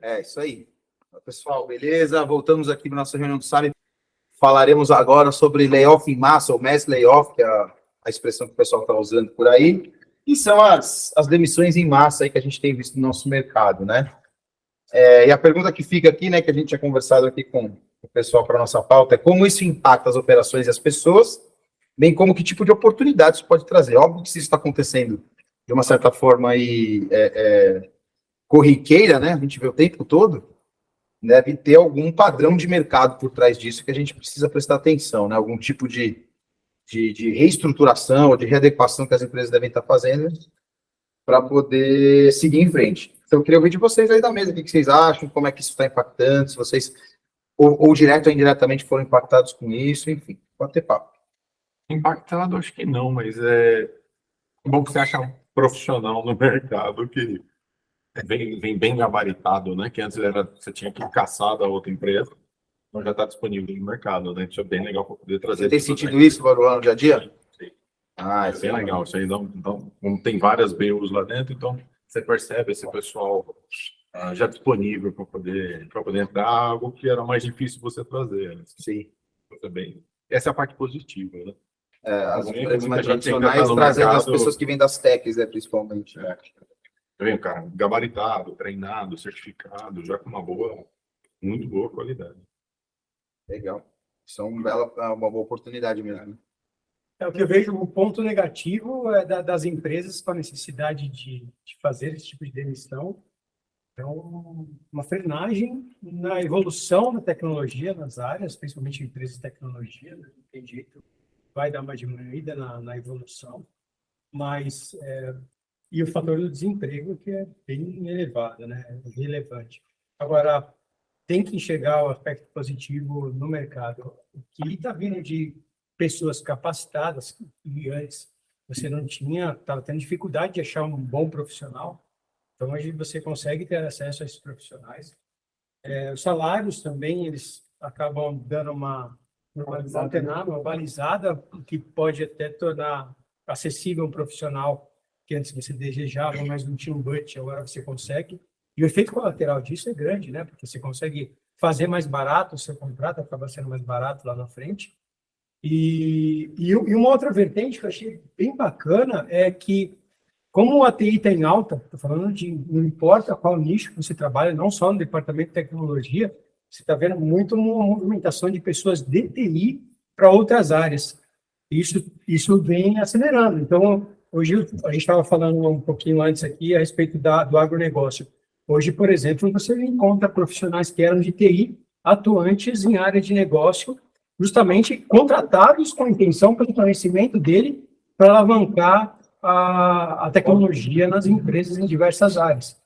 É isso aí. Pessoal, beleza? Voltamos aqui para nossa reunião do SARI. Falaremos agora sobre layoff em massa, ou mass layoff, que é a expressão que o pessoal está usando por aí, e são as demissões em massa aí que a gente tem visto no nosso mercado, né? E a pergunta que fica aqui, né, que a gente tinha conversado aqui com o pessoal para nossa pauta, é como isso impacta as operações e as pessoas, bem como que tipo de oportunidades isso pode trazer. Óbvio que se isso está acontecendo de uma certa forma aí, corriqueira, né, a gente vê o tempo todo, deve ter algum padrão de mercado por trás disso que a gente precisa prestar atenção, né? Algum tipo de reestruturação ou de readequação que as empresas devem estar fazendo para poder seguir em frente. Então, eu queria ouvir de vocês aí da mesa, o que vocês acham, como é que isso está impactando, se vocês, ou direto ou indiretamente, foram impactados com isso, enfim, pode ter papo. Impactado, acho que não, mas é bom que você acha um profissional no mercado que vem bem gabaritado, né? Que antes você tinha que caçar da outra empresa, então já está disponível no mercado, né? Isso é bem legal para poder trazer. Você tem sentido isso, Varulão, no dia a dia? Sim, sim. Ah, é bem legal. Isso aí não tem várias BUs lá dentro, então você percebe esse pessoal já disponível para poder entrar, algo que era mais difícil você trazer. Né? Sim. Também. Essa é a parte positiva, né? As Também empresas mais muita gente ainda tá tradicionais no trazendo as mercado. pessoas que vêm das techs, né, principalmente. Vem, cara, gabaritado, treinado, certificado, já com muito boa qualidade. Legal. Isso é uma boa oportunidade mesmo. É o que eu vejo, o ponto negativo é das empresas com a necessidade de fazer esse tipo de demissão. Então, uma frenagem na evolução da tecnologia nas áreas, principalmente empresas de tecnologia, né? Não tem jeito, vai dar uma diminuída na evolução, mas e o fator do desemprego, que é bem elevado, né? Relevante. Agora, tem que enxergar o aspecto positivo no mercado. O que está vindo de pessoas capacitadas, e antes você não tinha, estava tendo dificuldade de achar um bom profissional, então hoje você consegue ter acesso a esses profissionais. Os salários também, eles acabam dando uma alternada, uma balizada, o que pode até tornar acessível um profissional que antes você desejava, mas não tinha um budget, agora você consegue. E o efeito colateral disso é grande, né? Porque você consegue fazer mais barato, o seu contrato acaba sendo mais barato lá na frente. E uma outra vertente que eu achei bem bacana é que, como a TI está em alta, estou falando de não importa qual nicho que você trabalha, não só no departamento de tecnologia, você está vendo muito uma movimentação de pessoas de TI para outras áreas. Isso vem acelerando. Então, hoje a gente estava falando um pouquinho antes aqui a respeito do agronegócio. Hoje, por exemplo, você encontra profissionais que eram de TI atuantes em área de negócio, justamente contratados com a intenção, pelo conhecimento dele, para alavancar a tecnologia nas empresas em diversas áreas.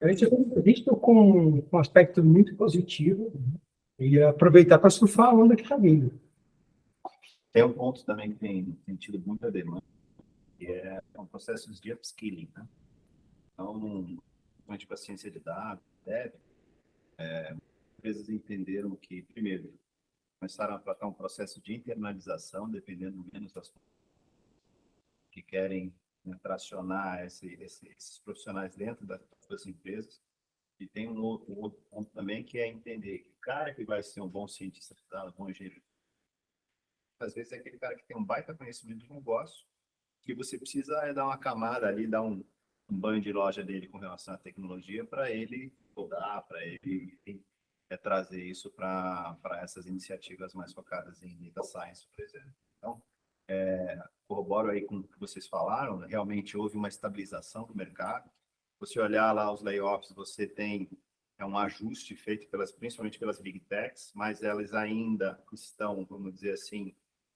A gente tem visto com um aspecto muito positivo e aproveitar para surfar a onda que está vindo. Tem um ponto também que tem tido muita demanda, que são processos de upskilling, né? Então, tipo a ciência de dados, empresas entenderam que, primeiro, começaram a tratar um processo de internalização, dependendo menos das que querem, né, tracionar esses profissionais dentro das empresas. E tem um outro ponto também, que é entender que o cara que vai ser um bom cientista de dados, um bom engenheiro, às vezes é aquele cara que tem um baita conhecimento de negócio, que você precisa dar uma camada ali, dar um banho de loja dele com relação à tecnologia para ele rodar, para ele trazer isso para essas iniciativas mais focadas em data science, por exemplo. Então, corroboro aí com o que vocês falaram, né? Realmente houve uma estabilização do mercado. Você olhar lá os layoffs, você tem um ajuste feito principalmente pelas big techs, mas elas ainda estão, vamos dizer assim,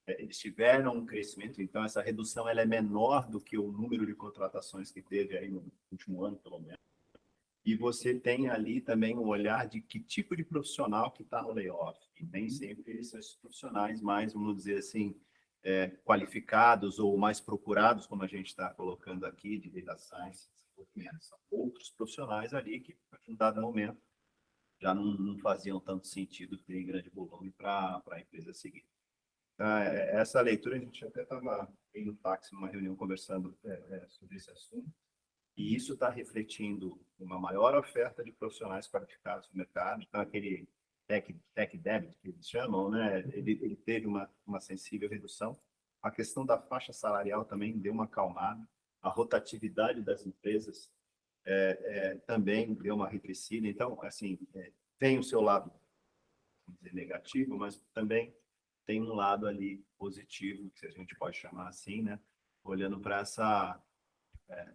eles tiveram um crescimento, então essa redução ela é menor do que o número de contratações que teve aí no último ano, pelo menos. E você tem ali também um olhar de que tipo de profissional que está no layoff. E nem sempre esses profissionais mais, vamos dizer assim, qualificados ou mais procurados, como a gente está colocando aqui, de data science, são outros profissionais ali que, em um dado momento, já não faziam tanto sentido ter grande volume para a empresa seguir. Essa leitura, a gente até estava em um táxi, numa reunião, conversando sobre esse assunto, E isso está refletindo uma maior oferta de profissionais qualificados no mercado. Então, aquele tech debt, que eles chamam, né? Ele teve uma sensível redução. A questão da faixa salarial também deu uma acalmada. A rotatividade das empresas também deu uma arrefecida. Então, assim, tem o seu lado, vamos dizer, negativo, mas também tem um lado ali positivo, que a gente pode chamar assim, né? Olhando para essa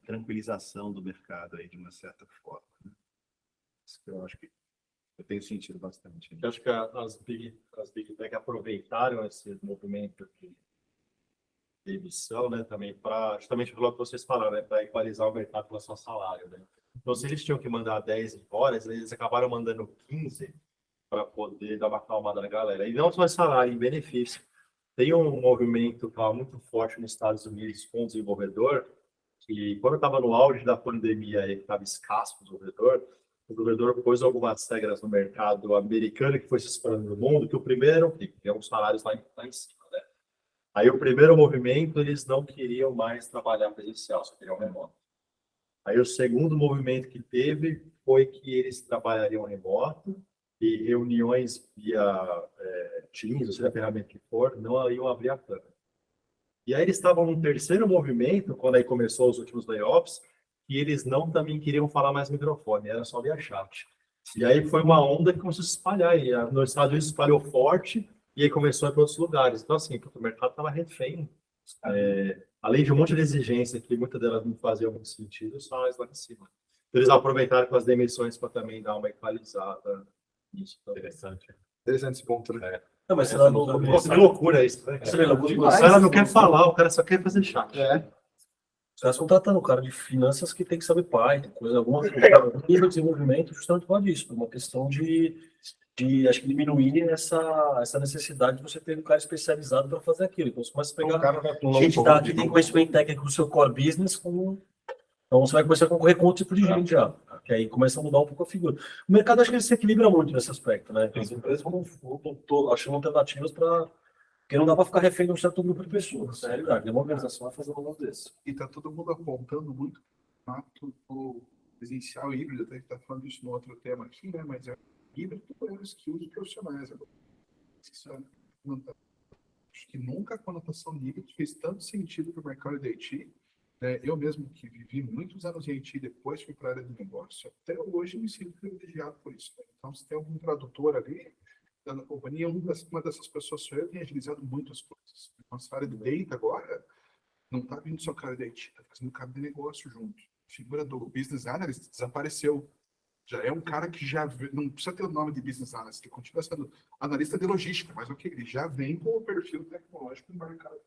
tranquilização do mercado aí, de uma certa forma, né? Isso que eu acho que eu tenho sentido bastante. Eu acho que as Big Tech aproveitaram esse movimento de emissão, né, também para, justamente pelo que vocês falaram, né, para equalizar o mercado com relação ao salário, né? Então, se eles tinham que mandar 10 embora, eles acabaram mandando 15 para poder dar uma acalmada na galera. E não só salário, em benefício. Tem um movimento que muito forte nos Estados Unidos com o desenvolvedor, que quando estava no auge da pandemia, que estava escasso o desenvolvedor pôs algumas regras no mercado americano que foi se espalhando no mundo, que o primeiro, que tem uns salários lá em cima, né? Aí o primeiro movimento, eles não queriam mais trabalhar presencial, só queriam remoto. Aí o segundo movimento que teve foi que eles trabalhariam remoto e reuniões via Teams, ou seja, a ferramenta que for, não iam abrir a câmera. E aí eles estavam num terceiro movimento, quando aí começou os últimos layoffs, e eles não também queriam falar mais no microfone, era só via chat. E aí foi uma onda que começou a se espalhar, e nos Estados Unidos espalhou forte, e aí começou a ir para outros lugares. Então, assim, o mercado estava refém. Além de um monte de exigência, que muitas delas não faziam muito sentido, só mais lá em cima. Então, eles aproveitaram com as demissões para também dar uma equalizada nisso. Interessante. Interessante esse ponto, né? Não, mas ela não... Nossa, que loucura isso, né? O cara não quer falar, o cara só quer fazer chat. Os caras estão tratando o cara de finanças que tem que saber Python, alguma coisa, nível de desenvolvimento, justamente por causa disso, por uma questão acho que diminuir essa necessidade de você ter um cara especializado para fazer aquilo. Então, você começa a pegar gente que tem conhecimento técnico do seu core business, então você vai começar a concorrer com outro tipo de gente já, que aí começa a mudar um pouco a figura. O mercado, acho que ele se equilibra muito nesse aspecto, né? As empresas vão achando alternativas porque não dá para ficar refém de um certo grupo de pessoas. Essa é a realidade. Uma organização vai fazer um negócio desse. E está todo mundo apontando muito o presencial e híbrido, até que está falando isso no outro tema aqui, né? Mas é híbrido é um skill de profissionais. Acho que nunca a conotação de híbrido fez tanto sentido para o mercado de IT. Né? Eu mesmo que vivi muitos anos em IT, depois fui para a área de negócio, até hoje me sinto privilegiado por isso. Né? Então, se tem algum tradutor ali, da companhia, uma dessas pessoas sou eu, tem agilizado muitas coisas. Nossa área de data agora não está vindo só cara de IT, está fazendo cara de negócio junto. A figura do business analyst desapareceu. Já é um cara que não precisa ter o nome de business analyst, ele continua sendo analista de logística, mas ok, ele já vem com o perfil tecnológico do mercado.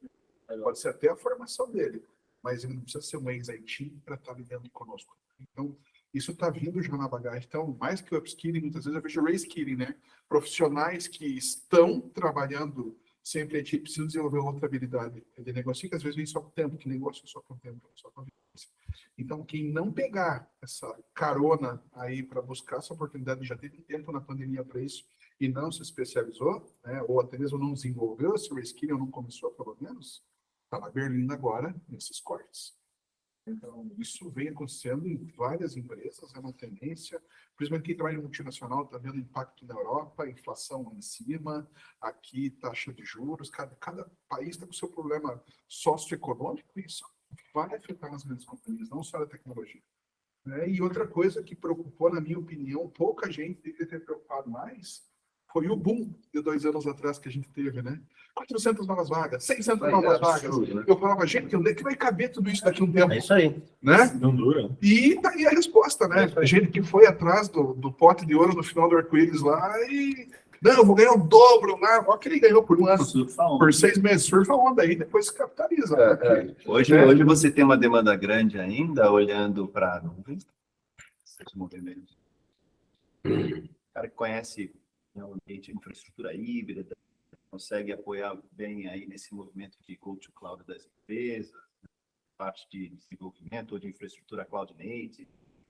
Pode ser até a formação dele, mas ele não precisa ser um ex-IT para estar lidando conosco. Então, isso está vindo já na bagagem. Então, mais que o upskilling, muitas vezes eu vejo reskilling, né? Profissionais que estão trabalhando sempre IT precisam desenvolver outra habilidade de negócio, que às vezes vem só com tempo, que negócio é só com tempo, só com vivência. Então, quem não pegar essa carona aí para buscar essa oportunidade, já teve tempo na pandemia para isso e não se especializou, né? Ou até mesmo não desenvolveu esse reskilling, ou não começou, pelo menos, está na Berlim agora, nesses cortes. Então, isso vem acontecendo em várias empresas, é uma tendência, principalmente quem trabalha em multinacional está vendo impacto na Europa, inflação lá em cima, aqui taxa de juros, cada país está com o seu problema socioeconômico, e isso vai afetar as grandes companhias, não só a tecnologia. Né? E outra coisa que preocupou, na minha opinião, pouca gente deveria ter preocupado mais, foi o boom de 2 anos atrás que a gente teve, né? 400 novas vagas, 600 novas vagas. Né? Eu falava, gente, onde é que vai caber tudo isso daqui a um tempo? É isso aí. Né? Não dura. E tá aí a resposta, né? A gente que foi atrás do pote de ouro no final do arco-íris lá e... Não, eu vou ganhar o dobro lá. Olha que ele ganhou por um ano. Por 6 meses. Surfa onda aí, depois se capitaliza. Hoje você tem uma demanda grande ainda, olhando para a nuvem. Esses movimentos. O cara que conhece o ambiente de infraestrutura híbrida, consegue apoiar bem aí nesse movimento de go to cloud das empresas, parte de desenvolvimento ou de infraestrutura cloud native.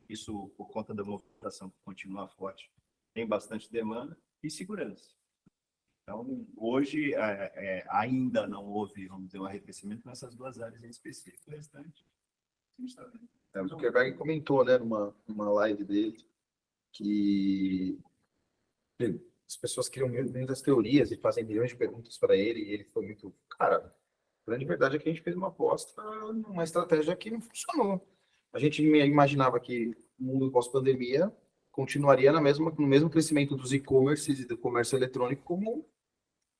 Isso, por conta da movimentação que continua forte, tem bastante demanda e segurança. Então, hoje, ainda não houve, vamos dizer, um arrefecimento nessas duas áreas em específico. O restante, sim, está bem. O Zuckerberg comentou, né, numa live dele, que as pessoas criam muitas teorias e fazem milhões de perguntas para ele, e ele foi muito... Cara, a grande verdade é que a gente fez uma aposta numa estratégia que não funcionou. A gente imaginava que o mundo pós-pandemia continuaria no mesmo crescimento dos e-commerces e do comércio eletrônico como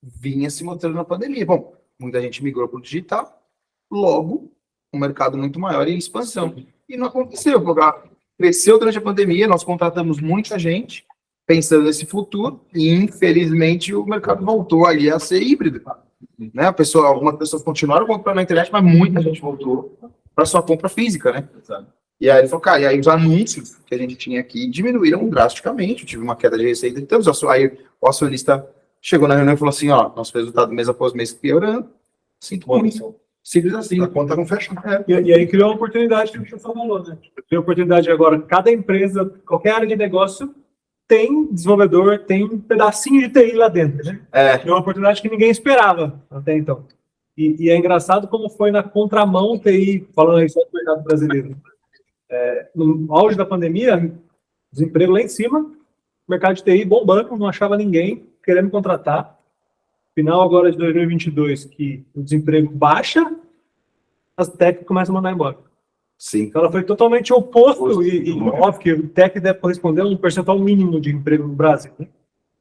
vinha se mostrando na pandemia. Bom, muita gente migrou para o digital, logo, um mercado muito maior em expansão. E não aconteceu. Cresceu durante a pandemia, nós contratamos muita gente pensando nesse futuro e, infelizmente, o mercado voltou ali a ser híbrido. Né? Algumas pessoas continuaram comprando na internet, mas muita gente voltou para sua compra física, né? Exato. E aí ele falou, cara, e aí os anúncios que a gente tinha aqui diminuíram drasticamente, tive uma queda de receita. Então, aí o acionista chegou na reunião e falou assim, ó, nosso resultado mês após mês piorando, sinto muito. Simples assim. A conta não fecha. E aí criou uma oportunidade que o Gustavo falou, né? Criou oportunidade agora, cada empresa, qualquer área de negócio, tem desenvolvedor, tem um pedacinho de TI lá dentro, né? É uma oportunidade que ninguém esperava até então. E é engraçado como foi na contramão TI, falando aí só do mercado brasileiro. No auge da pandemia, desemprego lá em cima, mercado de TI bombando, não achava ninguém querendo contratar. Final agora de 2022, que o desemprego baixa, as tech começam a mandar embora. Sim. Então ela foi totalmente oposto, e óbvio que o tech deve corresponder a um percentual mínimo de emprego no Brasil, né?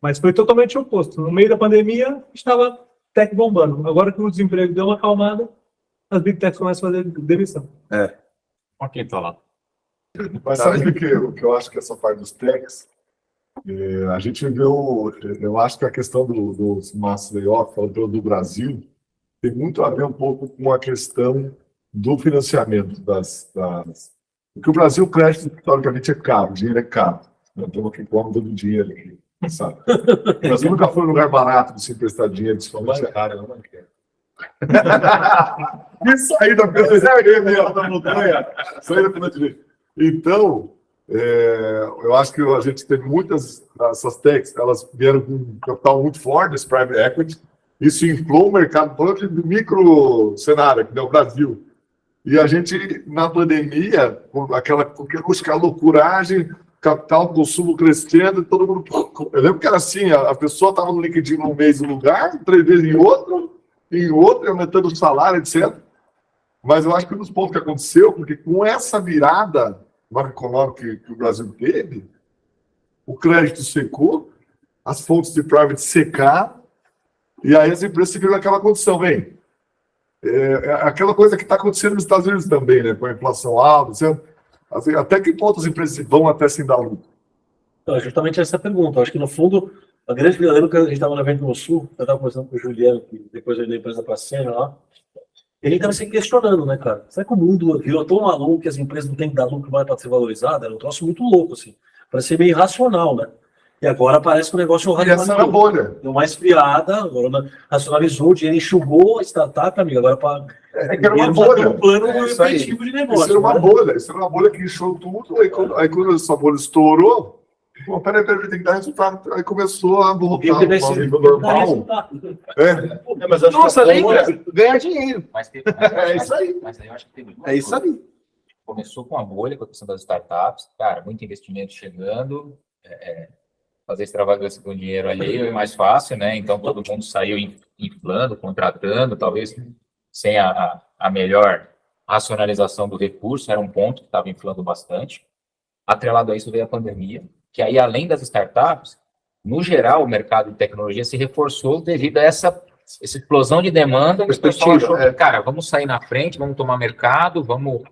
Mas foi totalmente oposto. No meio da pandemia, estava tech bombando. Agora que o desemprego deu uma acalmada, as big techs começam a fazer demissão. Olha quem tá lá. Mas sabe o que eu acho que essa parte dos techs, a gente viu, eu acho que a questão dos mass layoff, falando do Brasil, tem muito a ver um pouco com a questão do financiamento porque o Brasil, o crédito, historicamente, é caro, o dinheiro é caro. Nós estamos aqui cômodo do dinheiro aqui, sabe? O Brasil nunca foi um lugar barato de se emprestar dinheiro, principalmente é raro, não quer. E sair da montanha, sair da pela direita. Então, eu acho que a gente tem muitas essas techs, elas vieram com um capital muito forte, esse private equity, isso inflou o mercado todo de micro cenário, que é o Brasil. E a gente, na pandemia, com aquela loucuragem, capital, consumo crescendo, todo mundo... Eu lembro que era assim, a pessoa estava no LinkedIn um mês em um lugar, 3 vezes em outro, aumentando o salário, etc. Mas eu acho que um dos pontos que aconteceu, porque com essa virada macroeconômica que o Brasil teve, o crédito secou, as fontes de private secaram, e aí as empresas se viram naquela condição, bem, aquela coisa que está acontecendo nos Estados Unidos também, né, com a inflação alta, etc. Assim, até que ponto as empresas vão até sem dar lucro? Então, justamente essa pergunta. Eu acho que, no fundo, a grande verdade que a gente estava no evento no Sul, eu estava conversando com o Juliano, que depois veio da empresa para a cena lá, ele estava se questionando, né, cara? Será que o mundo virou tão maluco que as empresas não têm que dar lucro mais para ser valorizada? Era um troço muito louco, assim. Parece ser meio irracional, né? E agora parece que o negócio essa era a bolha. deu uma esfriada, agora racionalizou, o dinheiro enxugou a startup, amigo, agora para... que era uma bolha. Um plano efetivo de negócio. Isso era uma né? bolha. Isso era uma bolha que inchou tudo. Aí quando essa bolha estourou, pô, peraí, tem que dar resultado. Aí começou a voltar ao nível normal. Mas acho Nossa, que lembra? Ganhar dinheiro. É isso aí. Mas aí eu acho que teve É isso aí. Começou com a bolha, com a questão das startups, cara, muito investimento chegando, fazer extravagância com dinheiro alheio é mais fácil, né? Então todo mundo saiu inflando, contratando, talvez sem a melhor racionalização do recurso, era um ponto que estava inflando bastante. Atrelado a isso veio a pandemia, que aí além das startups, no geral o mercado de tecnologia se reforçou devido a essa explosão de demanda. O pessoal achou que, cara, vamos sair na frente, vamos tomar mercado, vamos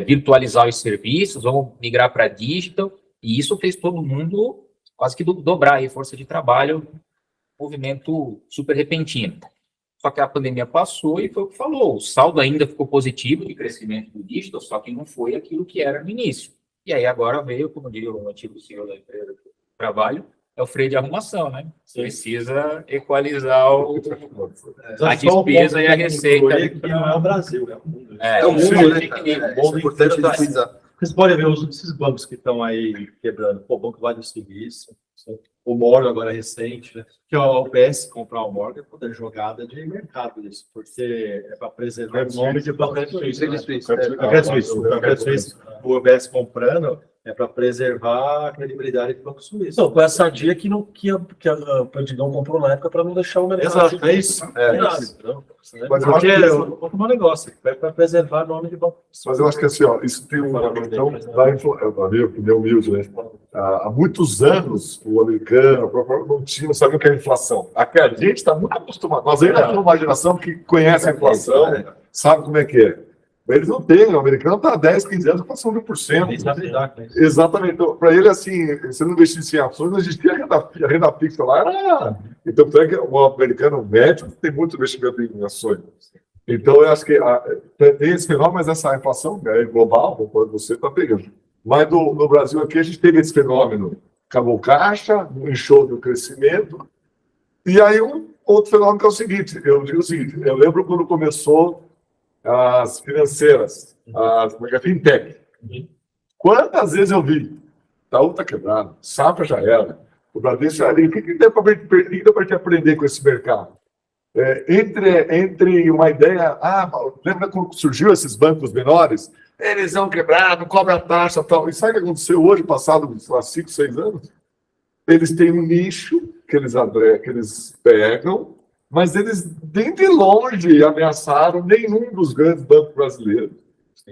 virtualizar os serviços, vamos migrar para digital, e isso fez todo mundo quase que dobrar a força de trabalho, movimento super repentino. Só que a pandemia passou e foi o que falou, o saldo ainda ficou positivo de crescimento do digital, só que não foi aquilo que era no início. E aí agora veio, como diria o antigo CEO da empresa que eu trabalho, é o freio de arrumação, né? Precisa equalizar a despesa e a receita. Que não é o Brasil, é o mundo. É o mundo, né? É importante a gente frisar. Vocês podem ver esses bancos que estão aí quebrando. Pô, o Banco Vale do Silício, o Morgan agora recente, né? Que a UBS comprar o Morgan é poder jogada de mercado isso, porque é para preservar o nome de Banco Suíço. O UBS comprando é para preservar a credibilidade do Banco Suíço. Não, com essa dia que a Perdigão comprou na época para não deixar o mercado. Exato, é isso. Mas eu acho Porque que é isso- um bom negócio, é para preservar o nome de Banco Suíço. Mas eu acho que assim, ó, isso tem uma questão da minha opinião humilde, né? Há muitos anos, o americano, o próprio não tinha, não sabia o que é inflação. Aqui a gente está muito acostumado. Nós ainda temos uma geração que conhece a inflação, sabe como é que é. Mas eles não têm, o americano está há 10, 15 anos com 100%. Exatamente. Então, para ele, assim, se não investisse em ações, não existia a renda fixa lá. Então, o americano médio tem muito investimento em ações. Então, eu acho que tem esse fenômeno, mas essa inflação é global, conforme você está pegando. Mas no Brasil aqui, a gente teve esse fenômeno. Acabou caixa, inchou do crescimento. E aí, outro fenômeno que é o seguinte, eu digo o seguinte, eu lembro quando começou as financeiras, as fintech. Quantas vezes eu vi? Itaú está quebrado, Safra já era, o Bradesco já era. O que deu para a gente aprender com esse mercado? Entre uma ideia, lembra quando surgiu esses bancos menores? Eles vão quebrar, não cobram a taxa e tal. E sabe o que aconteceu hoje, passado 5, 6 anos? Eles têm um nicho que eles pegam, mas eles nem de longe ameaçaram nenhum dos grandes bancos brasileiros.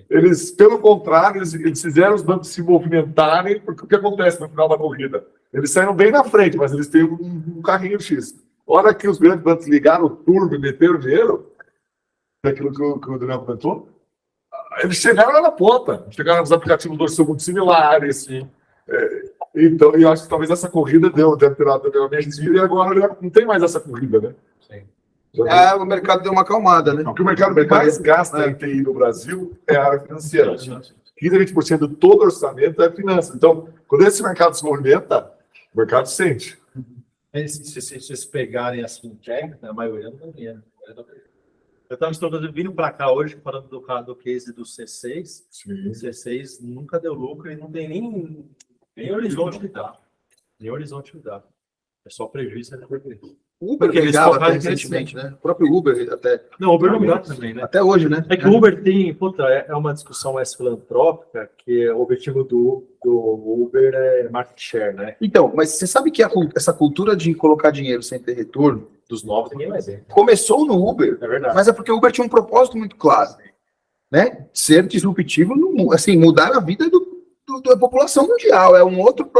Eles, pelo contrário, eles fizeram os bancos se movimentarem, porque o que acontece no final da corrida? Eles saíram bem na frente, mas eles têm um carrinho X. A hora que os grandes bancos ligaram o turbo e meteram dinheiro, daquilo que o Daniel comentou, eles chegaram lá na ponta. Chegaram nos aplicativos hoje são muito similares. Então, eu acho que talvez essa corrida deve ter dado uma mexida e agora não tem mais essa corrida, né? O mercado deu uma acalmada, né? O que o mercado mais gasta em TI no Brasil é a área financeira. 15% a 20% de todo orçamento é finanças. Então, quando esse mercado se movimenta, o mercado sente. Se vocês pegarem as fintech, a maioria não tem dinheiro. Eu estava vindo para cá hoje, falando do case do C6. Sim. O C6 nunca deu lucro e não tem nem horizonte de dar. Nem horizonte de dar. É só prejuízo. O Uber Porque eles pegava focaram até em recentemente, né? O próprio Uber até. Não, o Uber não dá também, né? Até hoje, né? É que o Uber tem, é uma discussão mais filantrópica, que o objetivo do Uber é market share, né? Então, mas você sabe que essa cultura de colocar dinheiro sem ter retorno Dos novos ninguém mais vê. começou no Uber, É verdade. mas é porque o Uber tinha um propósito muito claro, né? Ser disruptivo, assim, mudar a vida da população mundial. É um outro.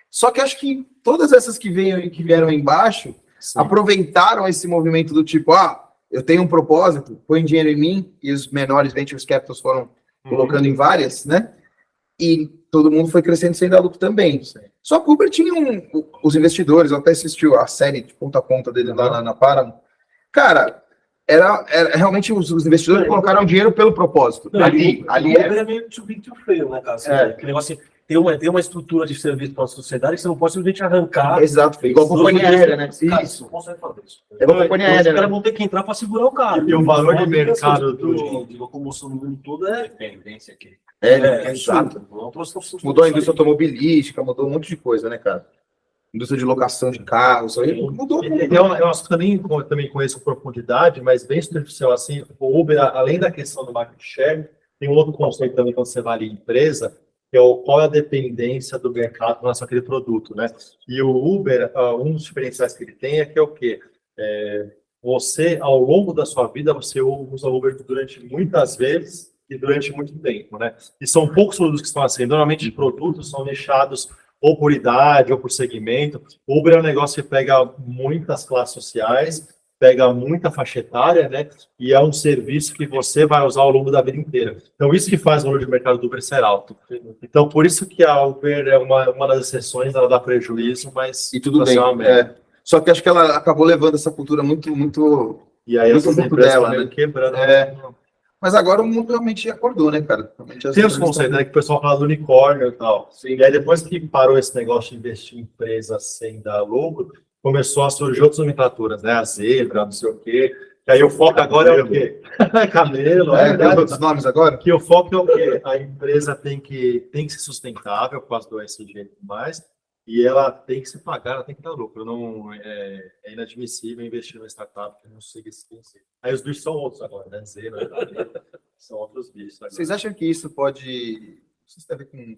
Só que acho que todas essas que vieram embaixo aproveitaram esse movimento do tipo, eu tenho um propósito, põe dinheiro em mim, e os menores ventures capitals foram colocando em várias, né? E todo mundo foi crescendo sem dar lucro também. Só que o Uber tinha os investidores, eu até assisti a série de ponta a ponta dele lá na Paramount. Cara, era realmente os investidores colocaram dinheiro pelo propósito. Não, Ali o Uber é meio too big to fail, né, cara? Assim, aquele negócio assim, tem uma estrutura de serviço para a sociedade que você não pode simplesmente arrancar. Exato, igual a companhia aérea, né? Cara, Isso. você não consegue fazer isso. É igual a companhia Os aérea, caras né? vão ter que entrar para segurar o cara. E o valor de Mas mercado de locomoção no mundo todo é dependência aqui. Exato. Mudou a indústria automobilística, mudou um monte de coisa, né, cara? Indústria de locação de carros, aí mudou. É um assunto que eu também conheço com profundidade, mas bem superficial assim. O Uber, além da questão do market share, tem um outro conceito também quando você avalia empresa, que é qual é a dependência do mercado com relação àquele produto, né? E o Uber, um dos diferenciais que ele tem é que é o quê? Você, ao longo da sua vida, você usa o Uber durante muitas vezes e durante muito tempo, né? E são poucos produtos que estão assim. Normalmente, produtos são nichados ou por idade ou por segmento. O Uber é um negócio que pega muitas classes sociais, pega muita faixa etária, né? E é um serviço que você vai usar ao longo da vida inteira. Então, isso que faz o valor de mercado do Uber ser alto. Então, por isso que a Uber é uma das exceções, ela dá prejuízo, mas... E tudo bem. Só que acho que ela acabou levando essa cultura muito E aí, muito essa pouco empresa dela, meio né? quebrando. Mas agora o mundo realmente acordou, né, cara? Tem os conceitos, né, que o pessoal fala do unicórnio e tal. E aí, depois que parou esse negócio de investir em empresas sem dar lucro, começou a surgir outras nomenclaturas, né? A Zebra, não sei o quê. E aí o foco agora é o quê? Camelo, é Tem os verdade. outros nomes agora? Que o foco é o quê? A empresa tem que ser sustentável por causa do ESG e tudo mais, e ela tem que se pagar, ela tem que dar lucro. Não, é inadmissível investir numa startup que não siga esse princípio. Aí os bichos são outros agora, né? Zero, são outros bichos agora. Vocês acham que isso pode... Não sei se tem a ver com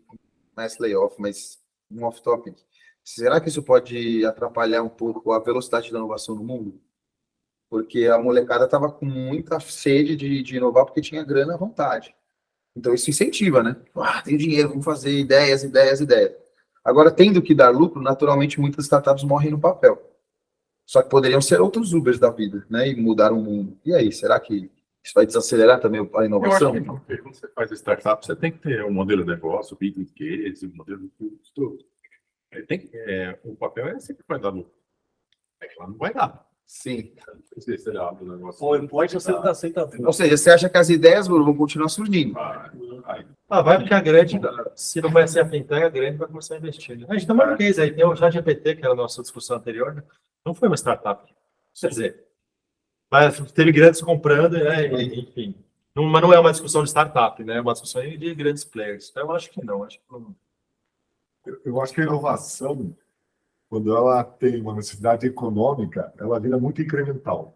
mass layoff, mas um off-topic. Será que isso pode atrapalhar um pouco a velocidade da inovação no mundo? Porque a molecada estava com muita sede de inovar porque tinha grana à vontade. Então isso incentiva, né? Tem dinheiro, vamos fazer ideias. Agora, tendo que dar lucro, naturalmente muitas startups morrem no papel. Só que poderiam ser outros Ubers da vida, né? E mudar o mundo. E aí, será que isso vai desacelerar também a Eu acho inovação? que porque quando você faz startup, você tem que ter um modelo de negócio, o business case, um modelo de custo. O papel é sempre que vai dar lucro. É que lá não vai dar. Sim. Não sei se você abre o negócio. PowerPoint você não aceita. Ou seja, você acha que as ideias vão continuar surgindo? Vai porque a grande, se não vai ser a fintech, a grande vai começar a investir. Né? A gente tem uma case aí, tem o ChatGPT, que era a nossa discussão anterior, né? Não foi uma startup. Quer dizer, mas teve grandes comprando, né? Enfim. Mas não é uma discussão de startup, né? É uma discussão de grandes players. Então, eu acho que não. Eu acho que a inovação, quando ela tem uma necessidade econômica, ela vira muito incremental.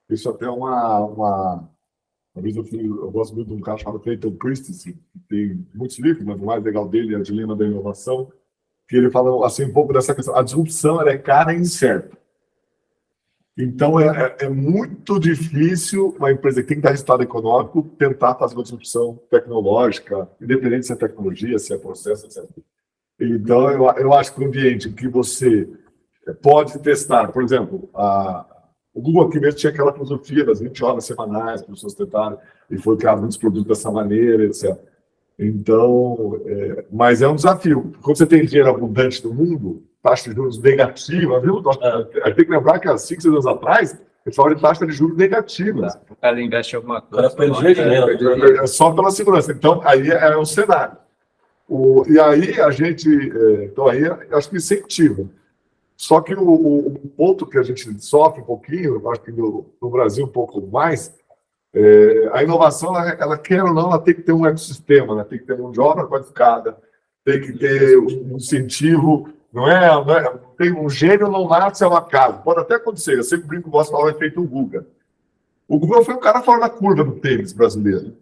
Isso até é uma vez eu gosto muito de um cara chamado Clayton Christensen, que tem muitos livros, mas o mais legal dele é o Dilema da Inovação, que ele fala assim um pouco dessa questão. A disrupção ela é cara e incerta. Então, é muito difícil uma empresa que tem que dar resultado econômico tentar fazer uma disrupção tecnológica, independente se é tecnologia, se é processo, etc. Então, eu acho que o ambiente em que você pode testar, por exemplo, o Google aqui mesmo tinha aquela filosofia das 20 horas semanais, para as pessoas tentarem, e foi criado muitos produtos dessa maneira, etc. Então, mas é um desafio. Quando você tem dinheiro abundante no mundo, taxa de juros negativa, viu? Tem que lembrar que há 5, 6 anos atrás, eles falavam de taxa de juros negativa. O cara investe em alguma O cara coisa. perdia dinheiro. É só pela segurança. Então, aí é um cenário. E aí a gente, então aí acho que incentiva. Só que o ponto que a gente sofre um pouquinho, acho que no Brasil um pouco mais, a inovação, ela quer ou não, ela tem que ter um ecossistema, né? Tem que ter mão de obra qualificada, tem que ter um incentivo, não tem um gênio não nasce ao acaso. Pode até acontecer, eu sempre brinco, gosto de falar o efeito Guga. O Guga foi um cara fora da curva no tênis brasileiro.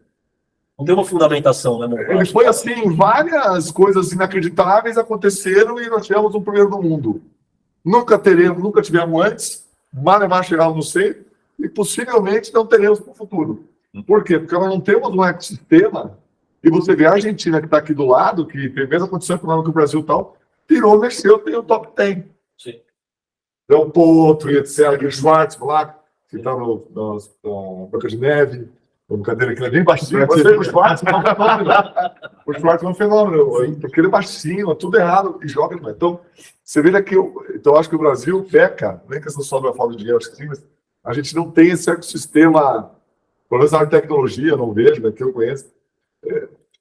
Não tem uma fundamentação, né, meu? Ele foi assim, várias coisas inacreditáveis aconteceram e nós tivemos um primeiro do mundo. Nunca tivemos antes, Malemar chegar no sei, e possivelmente não teremos no futuro. Por quê? Porque nós não temos um ecossistema, e você vê a Argentina que está aqui do lado, que tem a mesma condição econômica que o Brasil e tal, mexeu, tem o top 10. Sim. Del Potro, etc., aquele Schwartz lá, que está na Branca de Neve, uma cadeira que ele é bem baixinho. O Schwartz é um fenômeno. O Schwartz é um fenômeno, porque ele é baixinho, é tudo errado, e joga. Então, você vê que então, eu acho que o Brasil peca, nem que essa sobra falta de dinheiro, acho que sim, mas a gente não tem esse ecossistema, pelo menos na área de tecnologia, eu não vejo, né, que eu conheço,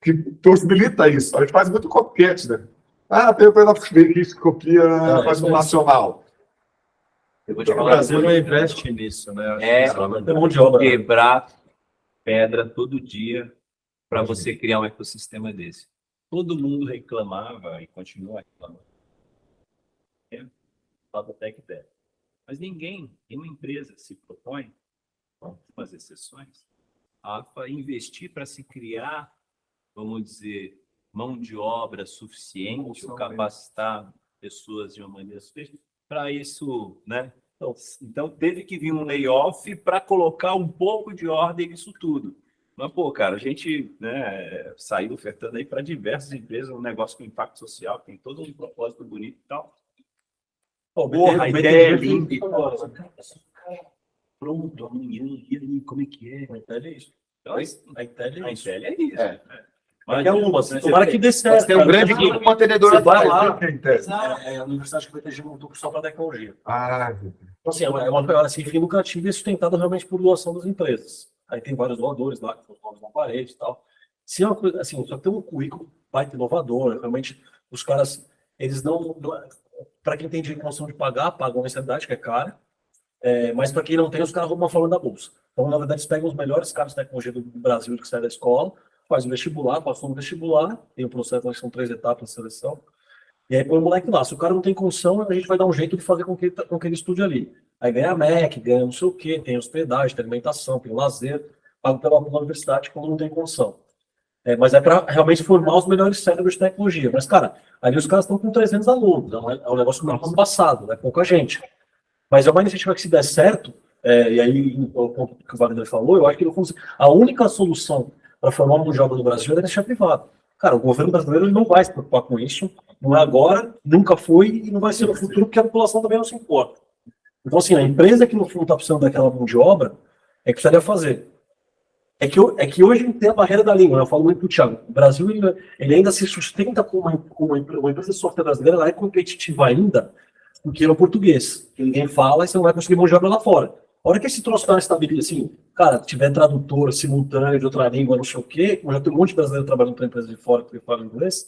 que possibilita isso. A gente faz muito copycat, né? Tem o que copia, faz um nacional. Eu vou te O falar, Brasil não investe nisso, né? Tem mão de obra. quebrar pedra todo dia para você criar um ecossistema desse. Todo mundo reclamava e continua reclamando. Falta tech debt. Mas nenhuma empresa se propõe, com algumas exceções, a investir para se criar, vamos dizer, mão de obra suficiente, ou capacitar pessoas de uma maneira suficiente para isso, né? Então, teve que vir um layoff para colocar um pouco de ordem nisso tudo. Mas, pô, cara, a gente, né, saiu ofertando aí para diversas empresas um negócio com impacto social, tem todo um propósito bonito e tal. Porra, a ideia é linda e tal. Pronto, amanhã, e aí, como é que é? A Intel é isso. Então, A Intel é isso. é isso. Qualquer uma, assim, tomara que dê certo. Você tem um grande grupo mantenedor Você vai atrás, lá, né? a Universidade que vai ter montou só para tecnologia. Ah, Então, assim, é uma sem fim lucrativo e é sustentada realmente por doação das empresas. Aí tem vários doadores lá, que são os donos na parede e tal. Se é uma coisa, assim, só tem um currículo baita inovador, realmente os caras, eles não para quem tem condição de pagar, pagam uma mensalidade que é cara, mas para quem não tem, os caras roubam a forma da bolsa. Então, na verdade, eles pegam os melhores caras de tecnologia do Brasil que saem da escola, faz o vestibular, passou no vestibular, tem o processo, são 3 etapas de seleção, e aí põe o moleque lá. Se o cara não tem condição, a gente vai dar um jeito de fazer com que ele estude ali. Aí ganha MEC, ganha não sei o quê, tem hospedagem, tem alimentação, tem lazer, pago pela universidade quando não tem condição. Mas é para realmente formar os melhores cérebros de tecnologia. Mas, cara, ali os caras estão com 300 alunos, então é um negócio que não é ano passado, é pouca gente. Mas é uma iniciativa que, se der certo, e aí o ponto que o Wagner falou, eu acho que a única solução para formar mão de obra no Brasil é deixar privado. Cara, o governo brasileiro não vai se preocupar com isso, não é agora, nunca foi e não vai ser no futuro, porque a população também não se importa. Então, assim, a empresa que no fundo está precisando daquela mão de obra é que precisaria fazer. É que hoje tem a barreira da língua, né? Eu falo muito pro Thiago. O Brasil ele ainda se sustenta como uma empresa de software brasileira, ela é competitiva ainda, porque é o português. Que ninguém fala e você não vai conseguir mão de obra lá fora. A hora que esse troço está estabelecido, assim, cara, tiver tradutor simultâneo de outra língua, não sei o quê, como já tem um monte de brasileiro trabalhando para empresa de fora que fala inglês,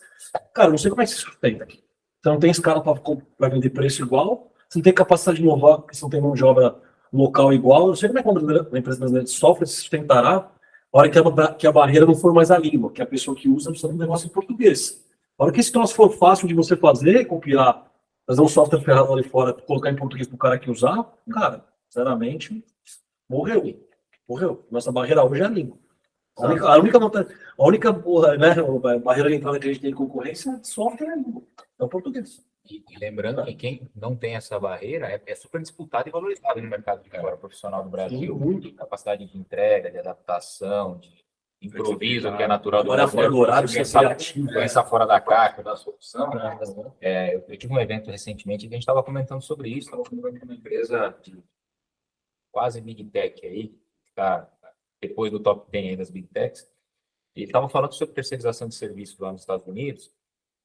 cara, não sei como é que se sustenta aqui. Você não tem escala para vender preço igual, você não tem capacidade de inovar, porque você não tem mão de obra local igual. Eu não sei como é que uma empresa brasileira de software se sustentará a hora que a barreira não for mais a língua, que a pessoa que usa precisa de um negócio em português. A hora que esse troço for fácil de você fazer, compilar, fazer um software ferrado ali fora, colocar em português para o cara que usar, cara, sinceramente, morreu. Nossa barreira hoje é a língua. A única barreira de entrada que a gente tem de concorrência de software é a língua, é o português. E lembrando que quem não tem essa barreira é super disputado e valorizado no mercado de trabalho profissional do Brasil. Muito capacidade de entrega, de adaptação, de improviso, que é natural do fora do horário, pensar fora da caixa, da solução. Eu tive um evento recentemente que a gente estava comentando sobre isso, estava comentando com uma empresa de quase Big Tech aí, tá depois do top 10 aí das Big Techs, e estava falando sobre terceirização de serviço lá nos Estados Unidos,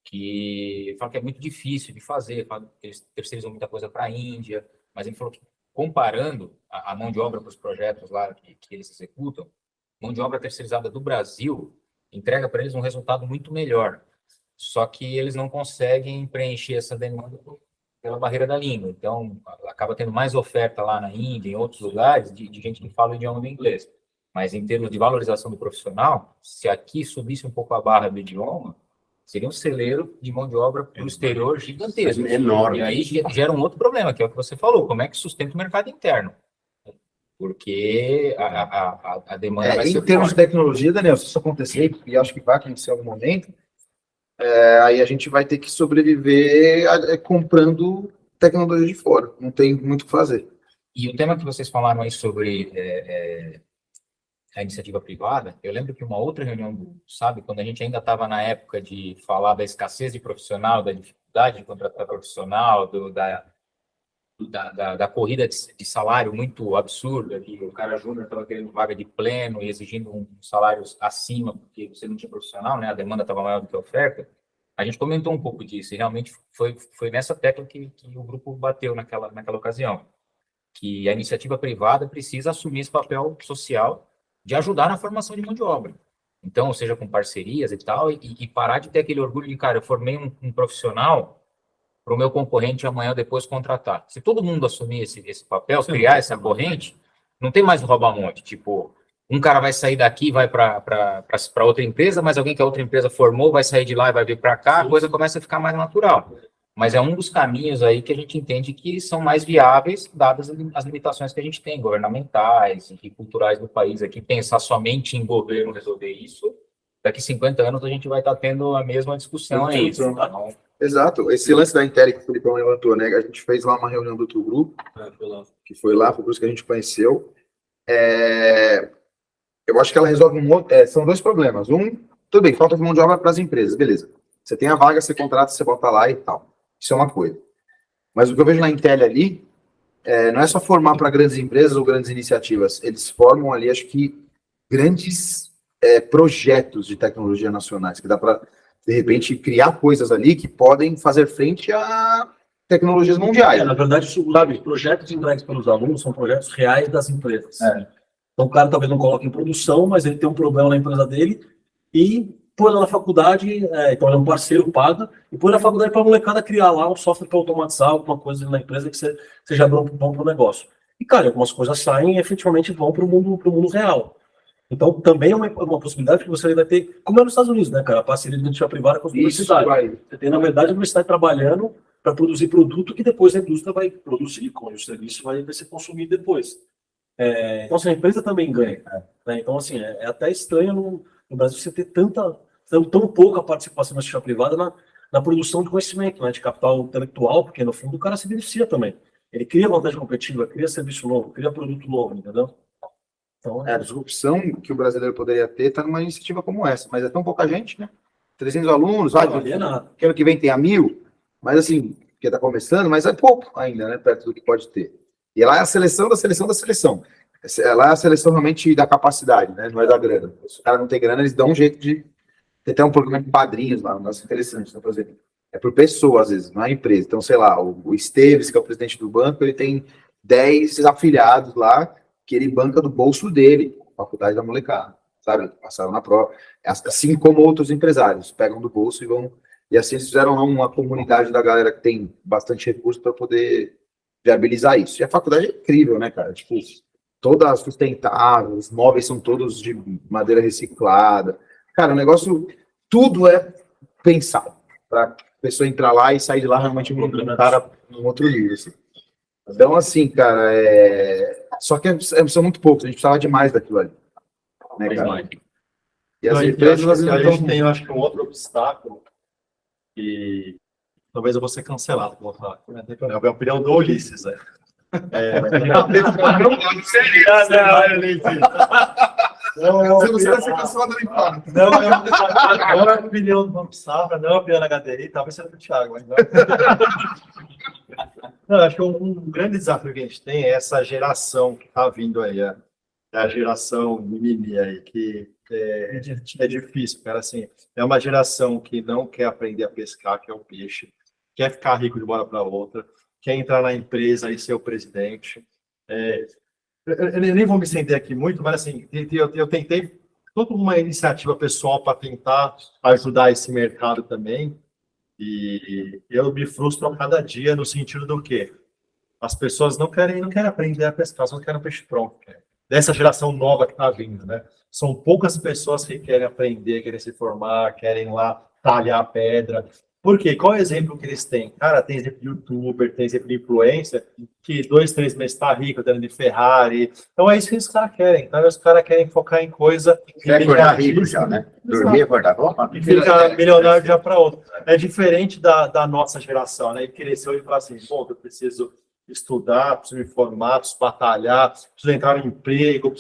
que fala que é muito difícil de fazer, eles terceirizam muita coisa para a Índia, mas ele falou que, comparando a mão de obra para os projetos lá que eles executam, mão de obra terceirizada do Brasil entrega para eles um resultado muito melhor, só que eles não conseguem preencher essa demanda pela barreira da língua, então acaba tendo mais oferta lá na Índia, em outros lugares, de gente que fala o idioma do inglês, mas em termos de valorização do profissional, se aqui subisse um pouco a barra do idioma, seria um celeiro de mão de obra para o exterior gigantesco. Enorme. E aí gera um outro problema, que é o que você falou, como é que sustenta o mercado interno? Porque a demanda vai ser em termos de forte. tecnologia, Daniel, se isso acontecer, e acho que vai acontecer em algum momento, aí a gente vai ter que sobreviver comprando tecnologia de fora. Não tem muito o que fazer. E o tema que vocês falaram aí sobre a iniciativa privada, eu lembro que uma outra reunião, sabe, quando a gente ainda estava na época de falar da escassez de profissional, da dificuldade de contratar profissional, da corrida de salário muito absurda, que o cara júnior estava querendo vaga de pleno e exigindo um salário acima, porque você não tinha profissional, né? A demanda estava maior do que a oferta. A gente comentou um pouco disso, e realmente foi nessa tecla que o grupo bateu naquela ocasião, que a iniciativa privada precisa assumir esse papel social de ajudar na formação de mão de obra. Então, seja com parcerias e tal, e parar de ter aquele orgulho de, cara, eu formei um profissional para o meu concorrente amanhã ou depois contratar. Se todo mundo assumir esse papel, criar essa corrente, não tem mais o rouba-monte. Tipo, um cara vai sair daqui, vai para outra empresa, mas alguém que a outra empresa formou vai sair de lá e vai vir para cá, a coisa começa a ficar mais natural. Mas é um dos caminhos aí que a gente entende que são mais viáveis, dadas as limitações que a gente tem, governamentais e culturais do país. Aqui, pensar somente em governo resolver isso, daqui 50 anos a gente vai estar tendo a mesma discussão aí. Então, Exato. Esse lance da Intel que o Filipão levantou, né? A gente fez lá uma reunião do outro grupo, que foi por isso que a gente conheceu. Eu acho que ela resolve são dois problemas. Tudo bem, falta de mão de obra para as empresas, beleza. Você tem a vaga, você contrata, você bota lá e tal. Isso é uma coisa. Mas o que eu vejo na Intel ali, não é só formar para grandes empresas ou grandes iniciativas. Eles formam ali, acho que, grandes projetos de tecnologia nacionais, que dá para, de repente, criar coisas ali que podem fazer frente a tecnologias mundiais. Na verdade, os projetos entregues pelos alunos são projetos reais das empresas. Então, o cara talvez não coloque em produção, mas ele tem um problema na empresa dele e põe lá na faculdade, então ele é um parceiro, paga, e põe na faculdade para a molecada criar lá um software para automatizar alguma coisa na empresa que seja bom para o negócio. E, cara, algumas coisas saem e efetivamente vão para o mundo real. Então, também é uma possibilidade que você vai ter, como é nos Estados Unidos, né, cara? A parceria de iniciativa privada com as universidades. Você tem, na verdade, a universidade trabalhando para produzir produto que depois a indústria vai produzir, com o serviço vai ser consumido depois. Então, assim, a empresa também ganha. Né? Então, assim, é até estranho no Brasil você ter tão pouca participação da iniciativa privada na produção de conhecimento, né, de capital intelectual, porque, no fundo, o cara se beneficia também. Ele cria vantagem competitiva, cria serviço novo, cria produto novo, entendeu? Então, A disrupção que o brasileiro poderia ter está numa iniciativa como essa, mas é tão pouca gente, né? 300 alunos, vai, não valia nada. que ano que vem tenha 1.000, mas assim, porque está começando, mas é pouco ainda, né? Perto do que pode ter. E lá é a seleção da seleção da seleção. Lá é a seleção realmente da capacidade, né? Não é da grana. Se o cara não tem grana, eles dão um jeito de. Tem até um programa de padrinhos lá, um negócio interessante, né? Por exemplo, é por pessoa, às vezes, não é empresa. Então, sei lá, o Esteves, que é o presidente do banco, ele tem 10 afiliados lá, que ele banca do bolso dele, a faculdade da molecada, sabe? Passaram na prova. Assim como outros empresários, pegam do bolso e vão. E assim eles fizeram uma comunidade da galera que tem bastante recurso para poder viabilizar isso. E a faculdade é incrível, né, cara? Tipo, toda sustentável, os móveis são todos de madeira reciclada. Cara, o negócio, tudo é pensado para a pessoa entrar lá e sair de lá realmente um cara num outro nível. Assim. Então, assim, cara, só que são muito poucos, a gente precisava de mais daquilo ali. Né, cara? E as empresas, a gente tem, eu acho que um outro obstáculo que talvez eu vou ser cancelado por falar. É a opinião do Ulisses, né? Você vai ser cancelado ali fora. Não é a opinião do Vamp Safra, não é a opinião da HDI, talvez seja do Thiago, mas não. Não, acho que um grande desafio que a gente tem é essa geração que está vindo aí, a geração mimimi aí, que é difícil, cara, assim, é uma geração que não quer aprender a pescar, que é o peixe, quer ficar rico de uma hora para outra, quer entrar na empresa e ser o presidente. Eu nem vou me estender aqui muito, mas assim, eu tentei toda uma iniciativa pessoal para tentar ajudar esse mercado também, e eu me frustro a cada dia no sentido do quê? As pessoas não querem aprender a pescar, só querem peixe pronto. Dessa geração nova que está vindo, né? São poucas pessoas que querem aprender, querem se formar, querem lá talhar a pedra. Por quê? Qual é o exemplo que eles têm? Cara, tem exemplo de youtuber, tem exemplo de influencer, que 2, 3 meses está rico, andando de Ferrari. Então é isso que os caras querem. Então os caras querem focar em coisa... Quer acordar rico já, né? Dormir, acordar. E ficar milionário de um dia para outro. É diferente da nossa geração, né? E cresceu e falar assim, bom, eu preciso estudar, preciso me formar, preciso batalhar, preciso entrar no emprego,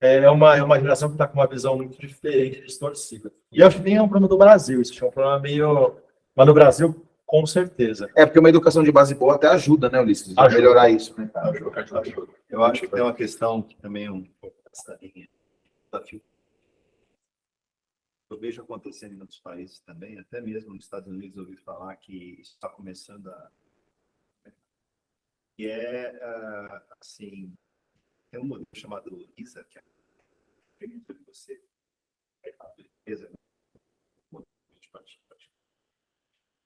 é uma geração que está com uma visão muito diferente, distorcida. E eu acho que nem é um problema do Brasil, isso é um problema meio... Mas no Brasil, com certeza. Porque uma educação de base boa até ajuda, né, Ulisses? A melhorar isso, né, cara? Ajuda. Eu acho que tem uma questão que também é um pouco dessa linha. Desafio. Eu vejo acontecendo em outros países também, até mesmo nos Estados Unidos, eu ouvi falar que isso está começando a... E assim, tem um modelo chamado ISA, que é você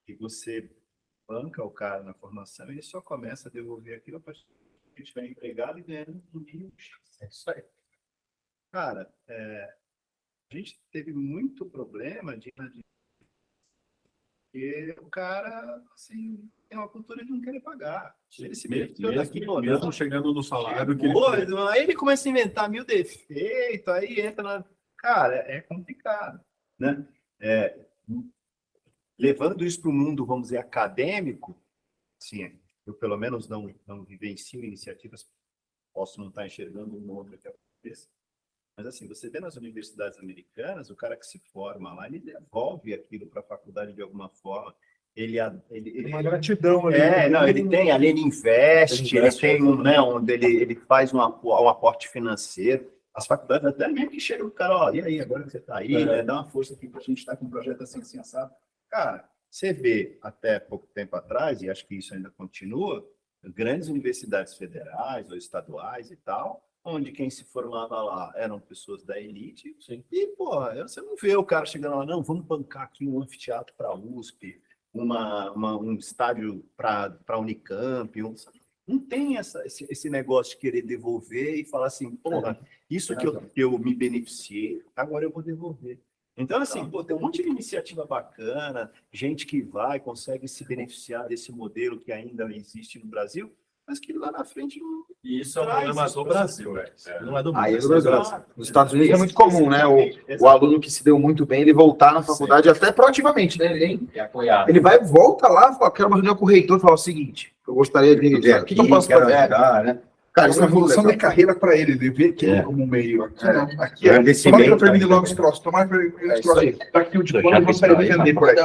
e você banca o cara na formação e ele só começa a devolver aquilo a partir que ele estiver empregado e ganhando no mínimo X. É isso aí. Cara, a gente teve muito problema de porque o cara, assim, tem uma cultura de não querer pagar. Ele se mesmo chegando no salário que aí ele começa a inventar 1000 defeitos, aí entra na... Cara, é complicado, né? Levando isso para o mundo, vamos dizer, acadêmico, assim, eu pelo menos não vivencio iniciativas, posso não estar enxergando uma outra que aconteça, mas assim, você vê nas universidades americanas, o cara que se forma lá, ele devolve aquilo para a faculdade de alguma forma, ele uma gratidão ali. Ele tem, ali ele investe, ele tem onde ele faz um aporte financeiro. As faculdades até mesmo que chega o cara, ó, e aí, agora que você está aí, né, dá uma força aqui para a gente estar com um projeto assim, assado. Cara, você vê até pouco tempo atrás, e acho que isso ainda continua, grandes universidades federais ou estaduais e tal, onde quem se formava lá eram pessoas da elite. Sim. E, você não vê o cara chegando lá, não, vamos bancar aqui um anfiteatro para a USP, um estádio para a Unicamp. não tem esse negócio de querer devolver e falar assim, porra, isso que eu me beneficiei, agora eu vou devolver. Então, assim, pô, tem um monte de iniciativa bacana, gente que vai, consegue se beneficiar desse modelo que ainda existe no Brasil, mas que lá na frente não. E isso é um problema do Brasil, não é do mundo. Aí é do Brasil. Nos Estados Unidos é muito comum, né? O aluno que se deu muito bem, ele voltar na faculdade até proativamente, né? É apoiado. Ele vai, volta lá, fala, quero uma reunião com o reitor, fala o seguinte, eu gostaria de ver aqui, o que eu posso fazer? né? Cara, É isso uma é muito evolução legal. de carreira para ele vê aquilo como um meio. Aqui não. Aqui É um tomara que eu investimento termine ainda. logo os próximos, tomara que eu termine os isso aí. próximos. Tá aqui o diploma e vou sair vender por aí.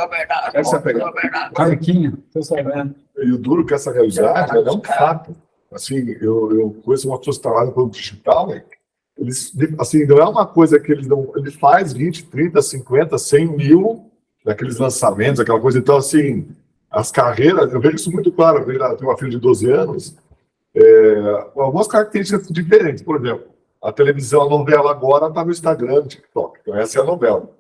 Essa é a pegada. Carquinho, tô sabendo. E o duro que essa realidade é um fato. Assim, eu conheço uma pessoa que trabalha com o digital, né? Eles, assim, não é uma coisa que eles não. Ele faz 20, 30, 50, 100 mil daqueles lançamentos, aquela coisa. Então, assim, as carreiras, eu vejo isso muito claro. Eu tenho uma filha de 12 anos, algumas características diferentes. Por exemplo, a televisão, a novela agora está no Instagram, no TikTok. Então, essa é a novela.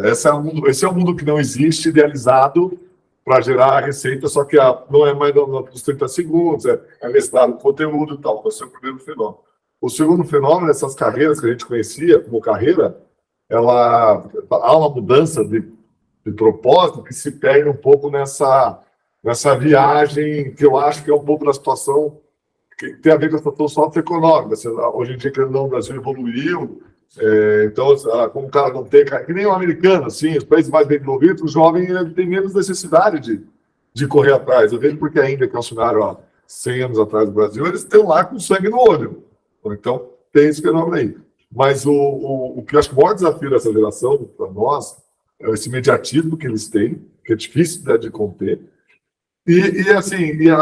Esse é um mundo que não existe, idealizado para gerar a receita, só que não é mais nos 30 segundos, é mesclado com conteúdo e tal. Esse é o primeiro fenômeno. O segundo fenômeno, essas carreiras que a gente conhecia como carreira, há uma mudança de propósito que se perde um pouco nessa viagem, que eu acho que é um pouco da situação que tem a ver com a situação socioeconômica. Hoje em dia, querendo ou não, o Brasil evoluiu, então, como o cara não tem, que nem o americano, assim, os países mais bem desenvolvidos, o jovem tem menos necessidade de correr atrás. Eu vejo porque a Índia, que é um cenário há 100 anos atrás do Brasil, eles estão lá com sangue no olho. Então, tem esse fenômeno aí. Mas o que eu acho que o maior desafio dessa geração, para nós, é esse imediatismo que eles têm, que é difícil de conter. E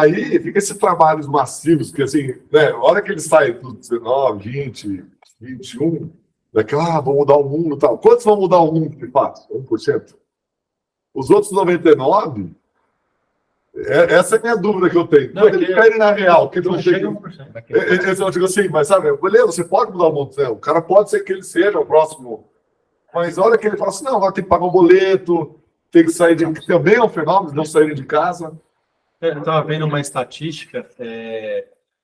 aí fica esses trabalhos massivos, que assim, né, a hora que eles saem dos 19, 20, 21, daquela, vão mudar o mundo e tal. Quantos vão mudar o mundo, de fato? 1%. Os outros 99%, essa é a minha dúvida que eu tenho. Quando eles querem na real, que não chega 1%. Eles vão dizer assim, mas sabe, beleza, você pode mudar o mundo, né? O cara pode ser que ele seja o próximo. Mas a hora que ele fala assim, não, agora tem que pagar um boleto, tem que sair que também é um fenômeno, não saírem de casa. Eu estava vendo uma estatística,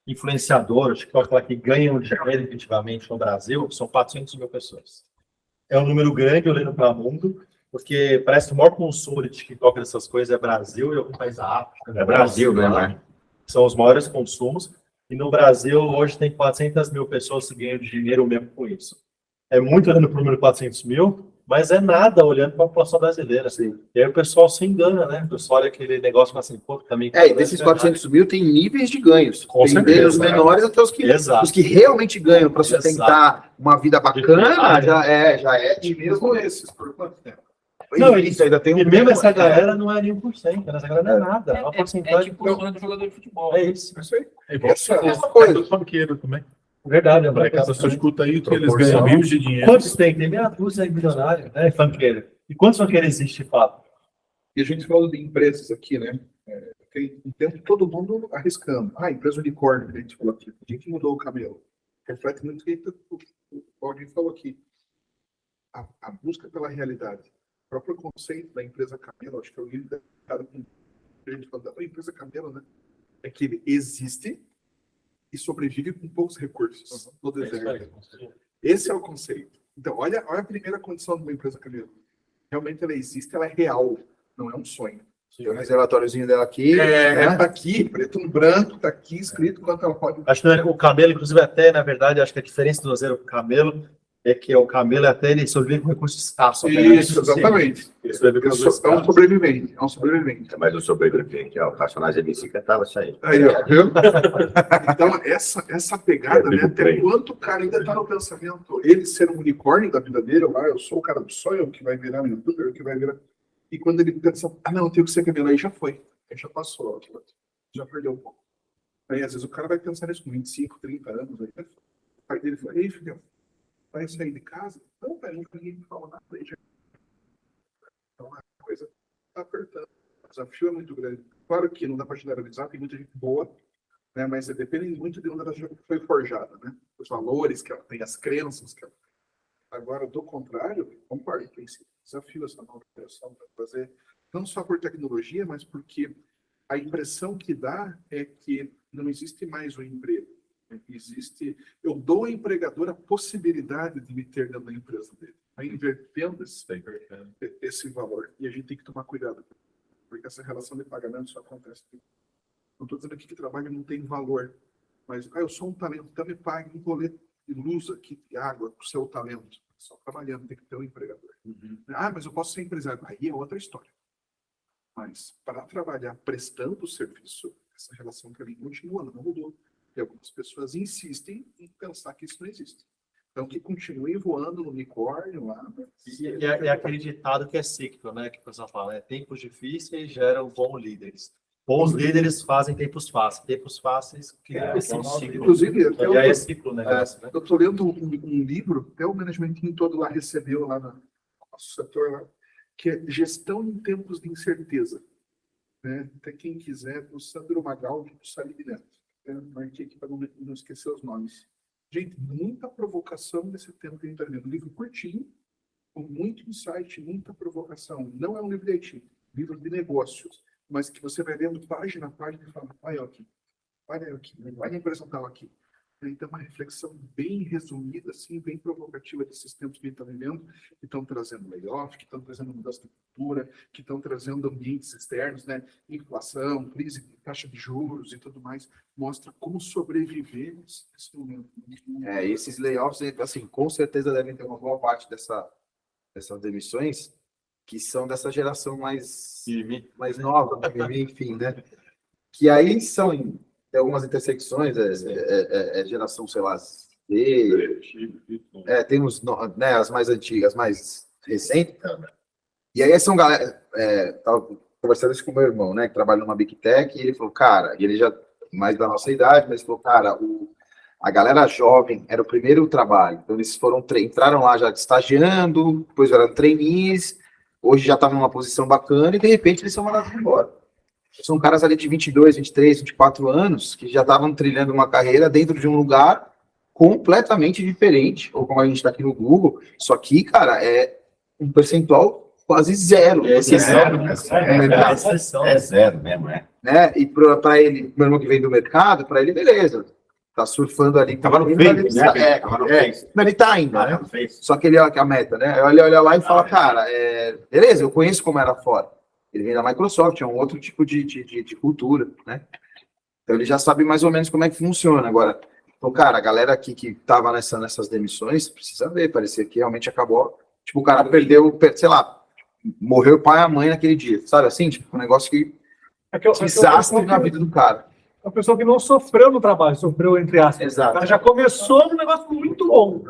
influenciadores, que pode falar que ganham dinheiro efetivamente no Brasil, são 400 mil pessoas. É um número grande olhando para o mundo, porque parece que o maior consumo de TikTok dessas coisas é Brasil e algum país da África. É Brasil, né? São os maiores consumos. E no Brasil, hoje, tem 400 mil pessoas que ganham dinheiro mesmo com isso. É muito olhando para o número 400 mil, mas é nada olhando para a população brasileira. Assim. E aí o pessoal se engana, né? O pessoal olha aquele negócio assim, pô, também... E desses 400 mil tem níveis de ganhos. Com tem certeza, os menores até os que realmente ganham para sustentar uma vida bacana, já é de mesmo esses. Por quanto tempo? Não, isso ainda tem e mesmo essa galera não é nem 1%, essa galera não é nada. É uma porcentagem. tipo o sonho do jogador de futebol. É isso. É isso aí. É igual Essa é essa coisa do funkeiro também. Verdade, A molecada só escuta aí que eles ganham rios de dinheiro. Quantos tem? Tem meia dúzia de milionários, né, funkeiro? E quantos funkeiro existe de fato? E a gente falando de empresas aqui, né? Tem um tempo todo mundo arriscando. Empresa unicórnio, que a gente falou aqui. A gente mudou o camelo. Reflete muito o que o Claudinho falou aqui. A busca pela realidade. O próprio conceito da empresa camelo, acho que eu li cara com a gente falando da empresa camelo, né? É que ele existe e sobrevive com poucos recursos no deserto. Esse é o conceito. Então, olha a primeira condição de uma empresa camelo. Realmente ela existe, ela é real, não é um sonho. Tem um reservatóriozinho dela aqui. Tá aqui, preto no branco, tá aqui escrito quanto ela pode. Acho que o camelo, inclusive, até, na verdade, acho que a diferença do zero pro camelo é que o camelo até ele sobrevive com recurso escasso. Isso, exatamente. Isso É um sobrevivente. É um sobrevivente. Mas o sobrevivente, o personagem de bicicleta estava saindo. Aí, ó, viu? Então, essa pegada, né? Até quanto o cara ainda tá no pensamento, ele ser um unicórnio da vida dele, eu sou o cara do sonho, que vai virar um youtuber, que vai virar. E quando ele pensa, não, eu tenho que ser camelo, aí já foi. Aí já passou, já perdeu um pouco. Aí, às vezes, o cara vai pensar nisso com 25, 30 anos. Aí, o pai dele fala, ei, filho, vai sair de casa? Não, pai, nunca ninguém me falou nada. Aí já... Então, a coisa tá apertando. O desafio é muito grande. Claro que não dá para generalizar, tem muita gente boa, né? Mas depende muito de onde ela já foi forjada, né? Os valores que ela tem, as crenças que ela tem. Agora, do contrário, concordo, tem esse desafio essa nova geração para fazer, não só por tecnologia, mas porque a impressão que dá é que não existe mais o emprego. Existe, eu dou ao empregador a possibilidade de me ter dentro da empresa dele. Vai invertendo esse valor. E a gente tem que tomar cuidado, porque essa relação de pagamento só acontece. Não estou dizendo aqui que trabalho não tem valor, mas eu sou um talento, então me pague um boleto de luz aqui, de água, para o seu talento. Só trabalhando, tem que ter um empregador. Mas eu posso ser empresário. Aí é outra história. Mas para trabalhar prestando o serviço, essa relação para mim continua, não mudou. E algumas pessoas insistem em pensar que isso não existe. Então, que continue voando no unicórnio lá. E é aquele ditado que é cíclico, né? Que o pessoal fala, tempos difíceis geram bons líderes. Bons líderes fazem tempos fáceis. Tempos fáceis criam um ciclo. Inclusive, E aí é ciclo, né? eu estou lendo um livro, até o managementinho todo lá recebeu lá no nosso setor, lá, que é Gestão em Tempos de Incerteza. Né? Até quem quiser, do Sandro Magal e do Salib Neto. Marquei aqui para não esquecer os nomes. Gente, muita provocação nesse tempo que a gente está vendo. Um livro curtinho, com muito insight, muita provocação. Não é um livro de IT, livro de negócios, mas que você vai vendo página a página e fala, vai aqui, vai na empresa tal aqui. Então, uma reflexão bem resumida, assim, bem provocativa desses tempos que a gente está vivendo, que estão trazendo layoff, que estão trazendo mudança de cultura, que estão trazendo ambientes externos, né? Inflação, crise de taxa de juros e tudo mais, mostra como sobreviver nesse momento. Esses layoffs, assim, com certeza devem ter uma boa parte dessas demissões que são dessa geração mais nova, enfim, né? Que aí são... Tem algumas intersecções, geração, sei lá, Z, tem os, né, as mais antigas, mais recentes. E aí são galera, tava conversando isso com o meu irmão, né, que trabalha numa Big Tech, e ele falou, cara, e ele já mais da nossa idade, mas ele falou, cara, a galera jovem era o primeiro trabalho, então eles entraram lá já estagiando, depois eram trainees, hoje já estavam numa posição bacana, e de repente eles são mandados embora. São caras ali de 22, 23, 24 anos que já estavam trilhando uma carreira dentro de um lugar completamente diferente, ou como a gente está aqui no Google, só que, cara, é um percentual quase zero. É zero mesmo, né? E para ele, meu irmão que vem do mercado, para ele, beleza. Tá surfando ali. Tava no Face, né? Mas ele tá ainda, né? Só que ele olha a meta, né? Olha lá e fala, cara, beleza, eu conheço como era fora. Ele vem da Microsoft, é um outro tipo de cultura, né? Então ele já sabe mais ou menos como é que funciona. Agora, então, cara, a galera aqui que estava nessas demissões, precisa ver, parecia que realmente acabou. Tipo, o cara perdeu, sei lá, morreu o pai e a mãe naquele dia, sabe assim? Tipo, um negócio que desastre na vida do cara. A pessoa que não sofreu no trabalho, sofreu entre aspas. Exato. O cara já começou num negócio muito bom.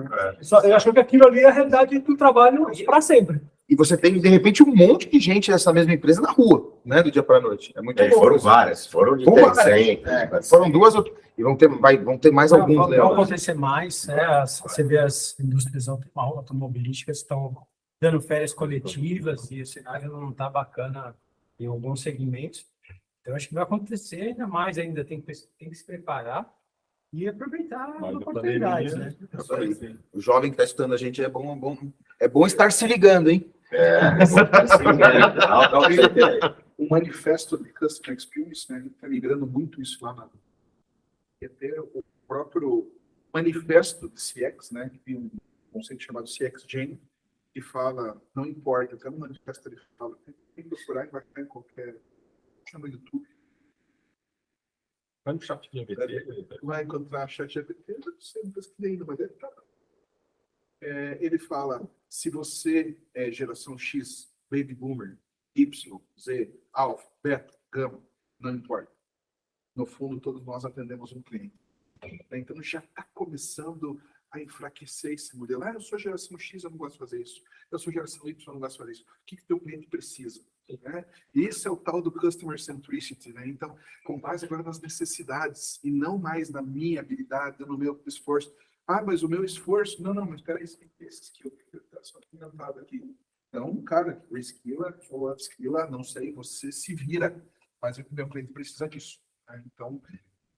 Eu acho que aquilo ali é a realidade do trabalho para sempre. E você tem, de repente, um monte de gente dessa mesma empresa na rua, né? Do dia para a noite. É muito bom. Foram várias, foram de 100. Foram duas, e vão ter mais alguns. Vai acontecer mais, você vê as indústrias automobilísticas estão dando férias coletivas e o cenário não está bacana em alguns segmentos. Então, acho que vai acontecer ainda mais, tem que se preparar e aproveitar as oportunidades, né? O jovem que está estudando a gente é bom estar se ligando, hein? O manifesto de Customer Experience, né, a gente está migrando muito isso lá na... E até o próprio manifesto de CX, né, que tem um conceito chamado CX Gen, que fala, não importa, até no manifesto ele fala, tem que procurar e vai estar em qualquer... no YouTube. Vai no chat de GPT. Vai encontrar chat GPT, eu não sei, não pesquisei ainda, mas deve estar. Ele fala, se você é geração X, Baby Boomer, Y, Z, Alpha, Beta, Gama, não importa. No fundo, todos nós atendemos um cliente. Então, já está começando a enfraquecer esse modelo. Eu sou geração X, eu não gosto de fazer isso. Eu sou geração Y, eu não gosto de fazer isso. O que o teu cliente precisa? Né? Esse é o tal do Customer Centricity. Né? Então, com base agora nas necessidades e não mais na minha habilidade, no meu esforço. Mas o meu esforço... Não, mas espera aí, esse skill que está só inventado aqui. Então, cara, reskilla ou upskilla, não sei, você se vira. Mas o meu cliente precisa disso. Né? Então,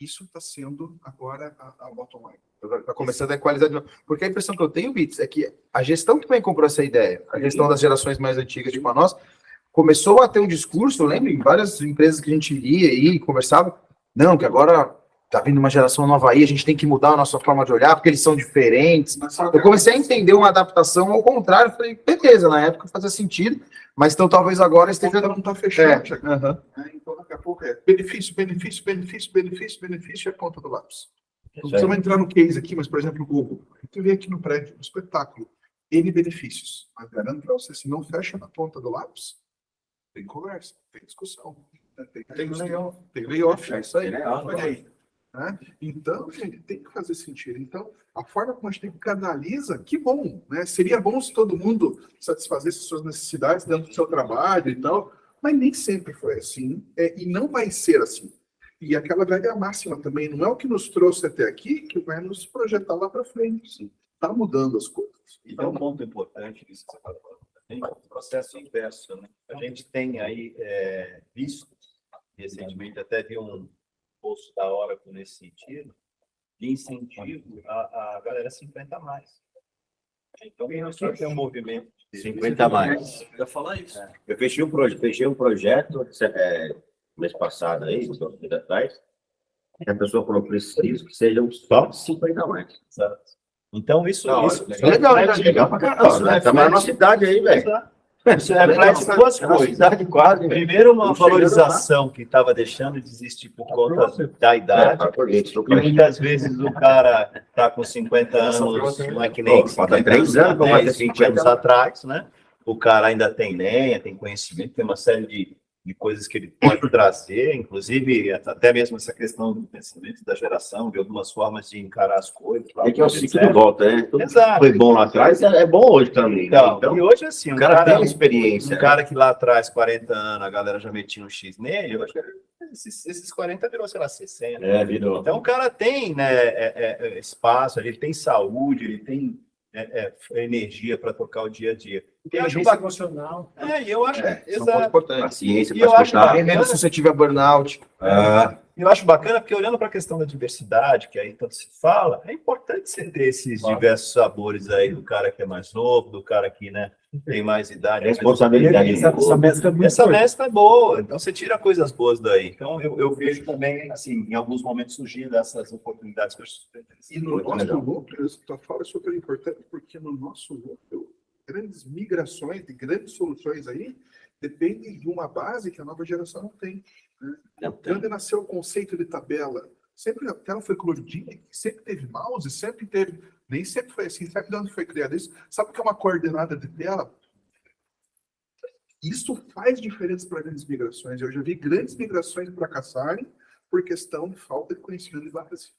isso está sendo agora a bottom line. Está começando a equalizar de novo. Porque a impressão que eu tenho, Bits, é que a gestão também comprou essa ideia. A gestão das gerações mais antigas, tipo a nossa, começou a ter um discurso, eu lembro, em várias empresas que a gente lia e conversava, não, que agora tá vindo uma geração nova aí, a gente tem que mudar a nossa forma de olhar, porque eles são diferentes. Eu comecei a entender uma adaptação ao contrário, falei, beleza, na época fazia sentido, mas então talvez agora esteja... Não está fechado. Aham. Então, daqui a pouco é benefício, benefício, benefício, benefício, benefício e a ponta do lápis. Não precisamos entrar no case aqui, mas, por exemplo, o Google. Tu vê aqui no prédio, no espetáculo, N benefícios. Mas garanto para você, se não fecha na ponta do lápis, tem conversa, tem discussão. Tem layoff. Tem layoff, é isso aí. Olha aí. Né? Então, gente, tem que fazer sentido. Então, a forma como a gente canaliza, que bom, né? Seria bom se todo mundo satisfazesse suas necessidades dentro do seu trabalho e tal, mas nem sempre foi assim, e não vai ser assim. E aquela velha máxima também, não é o que nos trouxe até aqui que vai nos projetar lá para frente. Está mudando as coisas. E tem um ponto importante nisso que você está falando também, o processo inverso, né? A gente tem aí visto, recentemente até vi um post da Oracle nesse sentido, de incentivo a galera 50 a mais. Então, tem um movimento de 50 a mais. Eu ia falar isso. Eu fechei um projeto mês passado aí, uns 2 meses atrás, e a pessoa falou, preciso que sejam só 50 a mais. Exato. Então, isso É legal pra caramba. Tá na nossa cidade aí, velho. Isso reflete duas coisas. Quase, Primeiro, uma valorização que estava deixando de existir por conta da idade. E muitas vezes o cara está com 50 anos, não é que nem falta 3 anos, há 10, 20 anos atrás, né? O cara ainda tem lenha, tem conhecimento, tem uma série de coisas que ele pode trazer, inclusive até mesmo essa questão do pensamento da geração, de algumas formas de encarar as coisas. É que é o ciclo de volta, né? Tudo Exato. foi bom lá atrás, é bom hoje também. Então, e hoje, assim, o cara tem experiência. Um cara que lá atrás, 40 anos, a galera já metia um X nele, hoje esses 40 virou, sei lá, 60. Virou. Então, o cara tem, né, espaço, ele tem saúde, ele tem energia para tocar o dia a dia. Inteligência emocional. E eu acho, São pontos exato. importantes. Paciência E eu para acho escutar. Bem menos suscetível a burnout. Eu acho bacana, porque olhando para a questão da diversidade, que aí tanto se fala, é importante você ter esses diversos sabores aí, do cara que é mais novo, do cara que, né, tem mais idade. Responsabilidade. Essa mescla é muito Essa forte. mescla é boa, então você tira coisas boas daí. Então eu vejo também, assim, em alguns momentos surgindo essas oportunidades que eu acho super E no nosso núcleo, isso que tu fala é super importante, porque no nosso núcleo, grandes migrações, de grandes soluções aí, dependem de uma base que a nova geração não tem. Né? Onde nasceu o conceito de tabela? Sempre a tela foi coloridinha, sempre teve mouse, sempre teve. Nem sempre foi assim, sabe de onde foi criado isso? Sabe o que é uma coordenada de tela? Isso faz diferença para grandes migrações. Eu já vi grandes migrações fracassarem por questão de falta de conhecimento de base.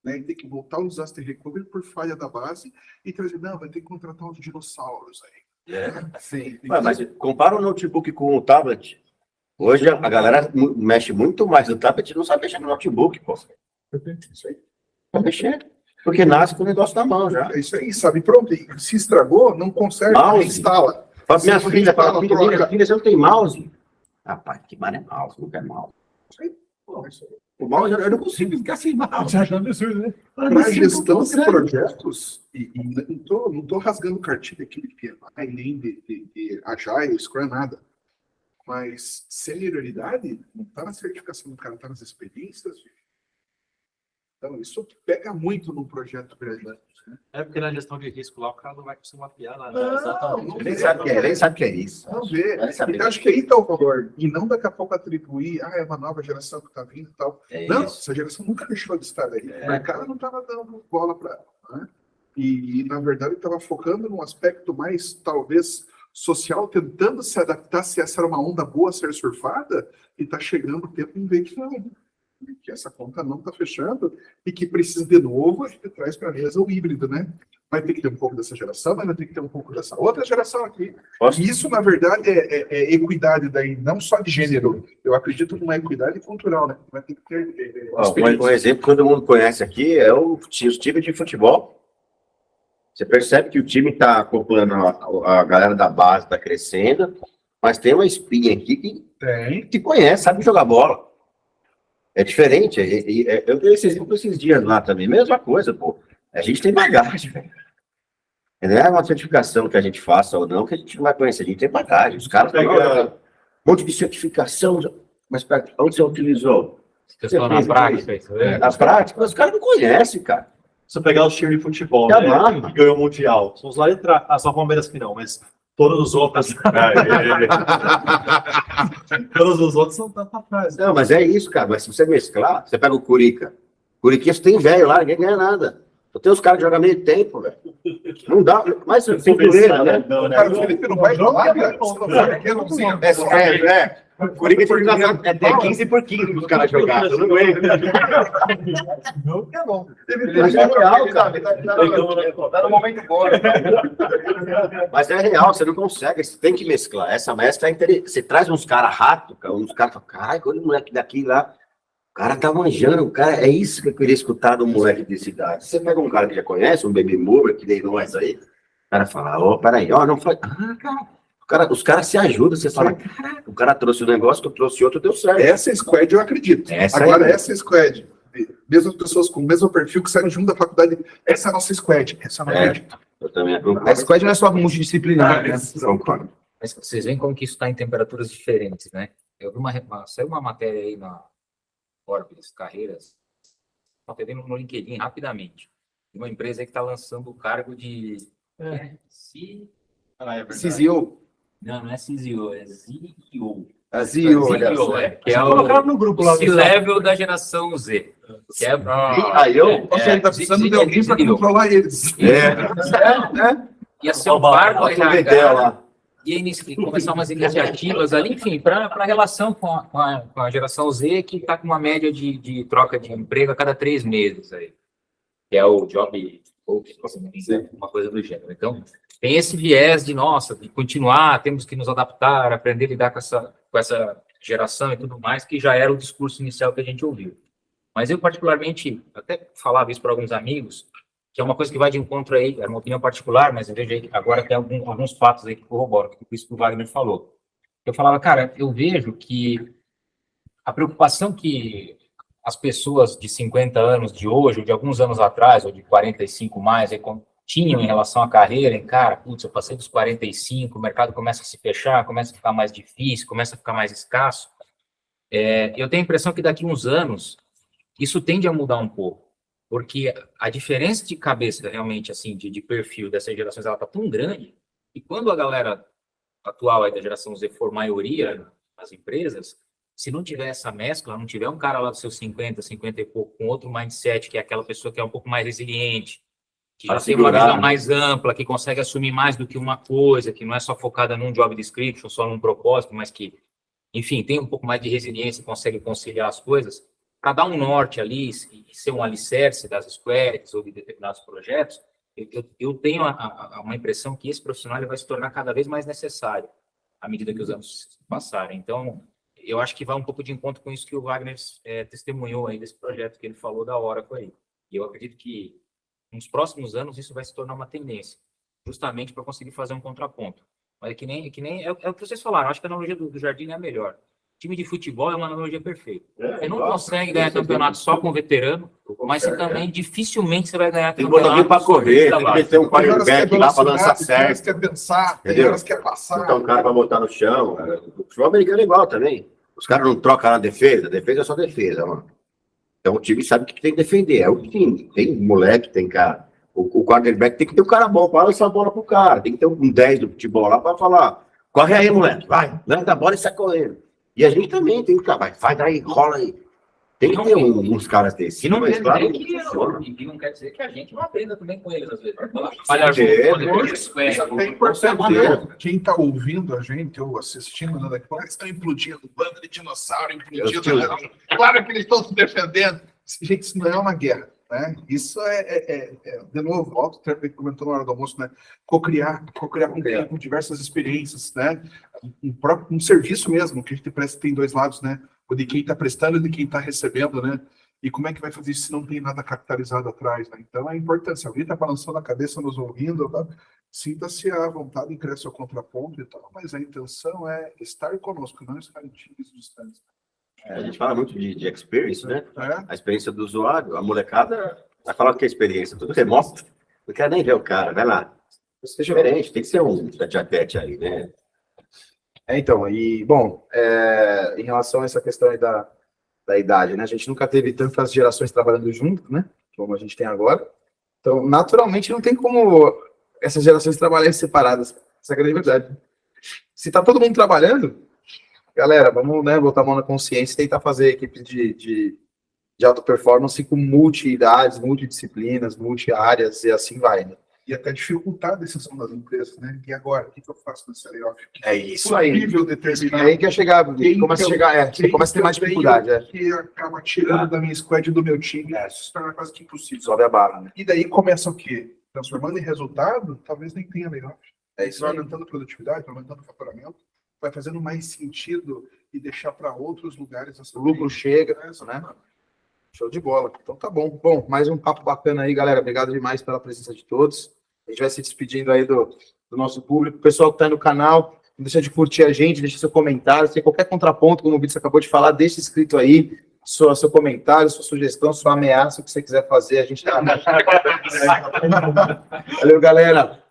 Né? Tem que voltar ao disaster recovery por falha da base e trazer, não, vai ter que contratar uns dinossauros aí. Sim, Mas compara o notebook com o tablet. Hoje a galera mexe muito mais no tablet, não sabe mexer no notebook, pô. Isso aí. Tá mexendo. Porque nasce com o negócio na mão já. É isso aí, sabe? Pronto, e se estragou, não conserta, Mouse. instala. Fala, minha Se filha, instala, troca. filha, você não tem mouse? Rapaz, que mar é mouse, não quer mouse. O mouse eu não consigo ficar sem mouse. Né? Para gestão de projetos, e não tô rasgando cartilha aqui de PMI, nem de Agile, Scrum, nada. Mas senioridade não está na certificação do cara, está nas experiências. Então, isso pega muito num projeto grande. Né? É porque na gestão de risco lá o cara não vai conseguir mapear nada. Não Nem sabe o que é isso. Vamos ver. Vai saber. Então, acho que aí está o valor. E não daqui a pouco atribuir, é uma nova geração que está vindo e tal. Não, essa geração nunca deixou de estar aí. O mercado não estava dando bola para ela. Né? E, na verdade, estava focando num aspecto mais, talvez, social, tentando se adaptar se essa era uma onda boa a ser surfada, e está chegando o tempo em ver que não. Que essa conta não está fechando e que precisa, de novo, a gente traz para a mesa o híbrido, né? Vai ter que ter um pouco dessa geração, mas vai ter que ter um pouco dessa outra geração aqui. E isso, na verdade, é equidade daí, não só de gênero. Eu acredito numa equidade cultural, né? Vai ter que ter Um exemplo que todo mundo conhece aqui é os times de futebol. Você percebe que o time está acoplando a galera da base, está crescendo, mas tem uma espinha aqui que te conhece, sabe jogar bola. É diferente. Eu dei esse exemplo esses dias lá também. Mesma coisa, pô. A gente tem bagagem, velho. Não é uma certificação que a gente faça ou não que a gente não vai conhecer. A gente tem bagagem. Os caras monte de certificação, mas onde você utilizou? Pessoal na prática, isso Na prática, os caras não conhecem, cara. Se você pegar os times de futebol, Tá né, bom. que ganhou o Mundial, são os lá de trás. Ah, só o Palmeiras que não, mas todos os outros. Todos os outros são pra trás. Não, mas é isso, cara. Mas se você mesclar, você pega o Curica. Curiquinha, tem velho lá, ninguém ganha nada. Só tem os caras que jogam meio tempo, velho. Não dá, mas tem dureira, né? Não, né? Cara, o Felipe não vai jogar, cara. Você não sabe que é luzinha. O Curica é 15 por 15 para os caras jogarem. Eu não aguento. Não, é bom. Mas é real, cara. Tá no momento bom. Mas é real, você não consegue, você tem que mesclar. Essa mescla é interessante. Você traz uns caras ratos, uns caras falam, caralho, olha o moleque daqui lá. O cara tá manjando, o cara, é isso que eu queria escutar do moleque de cidade. Você pega um cara que já conhece, um baby mover, que nem nós aí, o cara fala, ó, peraí, ó, não foi. Cara, os caras se ajudam, você fala, caraca, o cara trouxe um negócio, que eu trouxe outro, deu certo. Essa squad eu acredito. Agora, essa squad, mesmas pessoas com o mesmo perfil que saíram junto da faculdade, essa é a nossa squad. Essa eu não acredito. Eu também A squad não é só multidisciplinar, né? Mas vocês veem como que isso está em temperaturas diferentes, né? Eu vi saiu uma matéria aí na Forbes, Carreiras, matéria no LinkedIn rapidamente. Uma empresa aí que está lançando o cargo de CZO. Não é CZO, é ZEO. A ZEO, olha ZEO, só. que é Colocaram o no grupo lá. C-level da geração Z. Que é, Aí eu, Ele tá precisando de alguém para controlar eles. ia ser um cargo Vendeu lá. e começar umas iniciativas ali, enfim, para a relação com a geração Z, que está com uma média de troca de emprego a cada 3 meses aí, que é o job, ou uma coisa do gênero. Então, tem esse viés de, nossa, de continuar, temos que nos adaptar, aprender a lidar com essa geração e tudo mais, que já era o discurso inicial que a gente ouviu. Mas eu, particularmente, até falava isso para alguns amigos, que é uma coisa que vai de encontro aí, era uma opinião particular, mas eu vejo aí, agora tem alguns fatos aí que corroboram, que isso que o Wagner falou. Eu falava, cara, eu vejo que a preocupação que as pessoas de 50 anos de hoje, ou de alguns anos atrás, ou de 45 mais, aí, tinham em relação à carreira, em cara, putz, eu passei dos 45, o mercado começa a se fechar, começa a ficar mais difícil, começa a ficar mais escasso. Eu tenho a impressão que daqui a uns anos, isso tende a mudar um pouco. Porque a diferença de cabeça, realmente, assim, de perfil dessas gerações, ela está tão grande, que quando a galera atual aí da geração Z for maioria nas empresas, se não tiver essa mescla, não tiver um cara lá dos seus 50 e pouco, com outro mindset, que é aquela pessoa que é um pouco mais resiliente, que já tem uma visão mais ampla, que consegue assumir mais do que uma coisa, que não é só focada num job description, só num propósito, mas que, enfim, tem um pouco mais de resiliência e consegue conciliar as coisas, para dar um norte ali e ser um alicerce das squads ou de determinados projetos, eu tenho uma impressão que esse profissional ele vai se tornar cada vez mais necessário à medida que os anos passarem. Então, eu acho que vai um pouco de encontro com isso que o Wagner testemunhou aí desse projeto que ele falou da Oracle aí. E eu acredito que nos próximos anos isso vai se tornar uma tendência, justamente para conseguir fazer um contraponto. Mas é que nem é o que vocês falaram, acho que a analogia do Jardim é a melhor. Time de futebol é uma analogia perfeita. Você não consegue ganhar campeonato só com veterano, mas você também dificilmente você vai ganhar tem campeonato. Tem que botar alguém para correr, tem que ter um quarterback lá para lançar certo. Tem horas que quer pensar, tem horas que quer passar. Botar um cara para botar no chão. O futebol americano é igual também. Os caras não trocam na defesa, defesa é só defesa, mano. Então o time sabe o que tem que defender. É o time. Tem moleque, tem cara. O quarterback tem que ter um cara bom para lançar a bola pro cara. Tem que ter um 10 do futebol lá para falar: corre aí, moleque, vai, leva a bola e sai correndo. E a gente também tem que trabalhar, faz aí, rola aí. Tem que ter uns caras desses. E não quer claro, não quer dizer que a gente não aprenda também com eles, às vezes. Quem está ouvindo a gente ou assistindo, né, estão implodindo, bando de dinossauro implodindo. Claro que eles estão se defendendo. Gente, isso não é uma guerra. Né? Isso de novo, o Otto comentou na hora do almoço, né? Cocriar com diversas experiências, né? Um serviço mesmo, que a gente presta tem 2 lados, né? O de quem está prestando e de quem está recebendo, né? E como é que vai fazer isso se não tem nada capitalizado atrás, né? Então é importante, se alguém está balançando a cabeça, nos ouvindo, tá? Sinta-se à vontade em criar seu contraponto e tal, mas a intenção é estar conosco, não estar em times distantes. A gente fala muito de experience, né? A experiência do usuário. A molecada vai falar que é experiência, tudo remoto. Não quer nem ver o cara, vai lá. Isso é diferente, tem que ser um tete-a-tete aí, né? Então, e, bom, em relação a essa questão aí da idade, né? A gente nunca teve tantas gerações trabalhando junto, né? Como a gente tem agora. Então, naturalmente, não tem como essas gerações trabalharem separadas. Essa é a grande verdade. Se tá todo mundo trabalhando, galera, vamos, né, botar a mão na consciência e tentar fazer equipes de alta performance com multi-idades, multidisciplinas, multi-áreas e assim vai, né? E até dificultar a decisão das empresas, né? E agora, o que eu faço nesse layoff? É isso aí. Possível É determinar aí que é chegar, começa a chegar, começa a ter mais dificuldade, que acaba tirando da minha squad e do meu time, isso se torna quase que impossível. sobe a barra, né? E daí começa o quê? Transformando em resultado, talvez nem tenha layoff. É isso Vai aí. aumentando produtividade, vai aumentando faturamento, vai fazendo mais sentido e deixar para outros lugares essa O lucro chega, né? Show de bola. Então tá bom. Bom, mais um papo bacana aí, galera. Obrigado demais pela presença de todos. A gente vai se despedindo aí do nosso público. O pessoal que tá aí no canal, não deixa de curtir a gente, deixa seu comentário. Se tem qualquer contraponto, como o Vitor acabou de falar, deixa escrito aí seu comentário, sua sugestão, sua ameaça, o que você quiser fazer. A gente tá... Valeu, galera.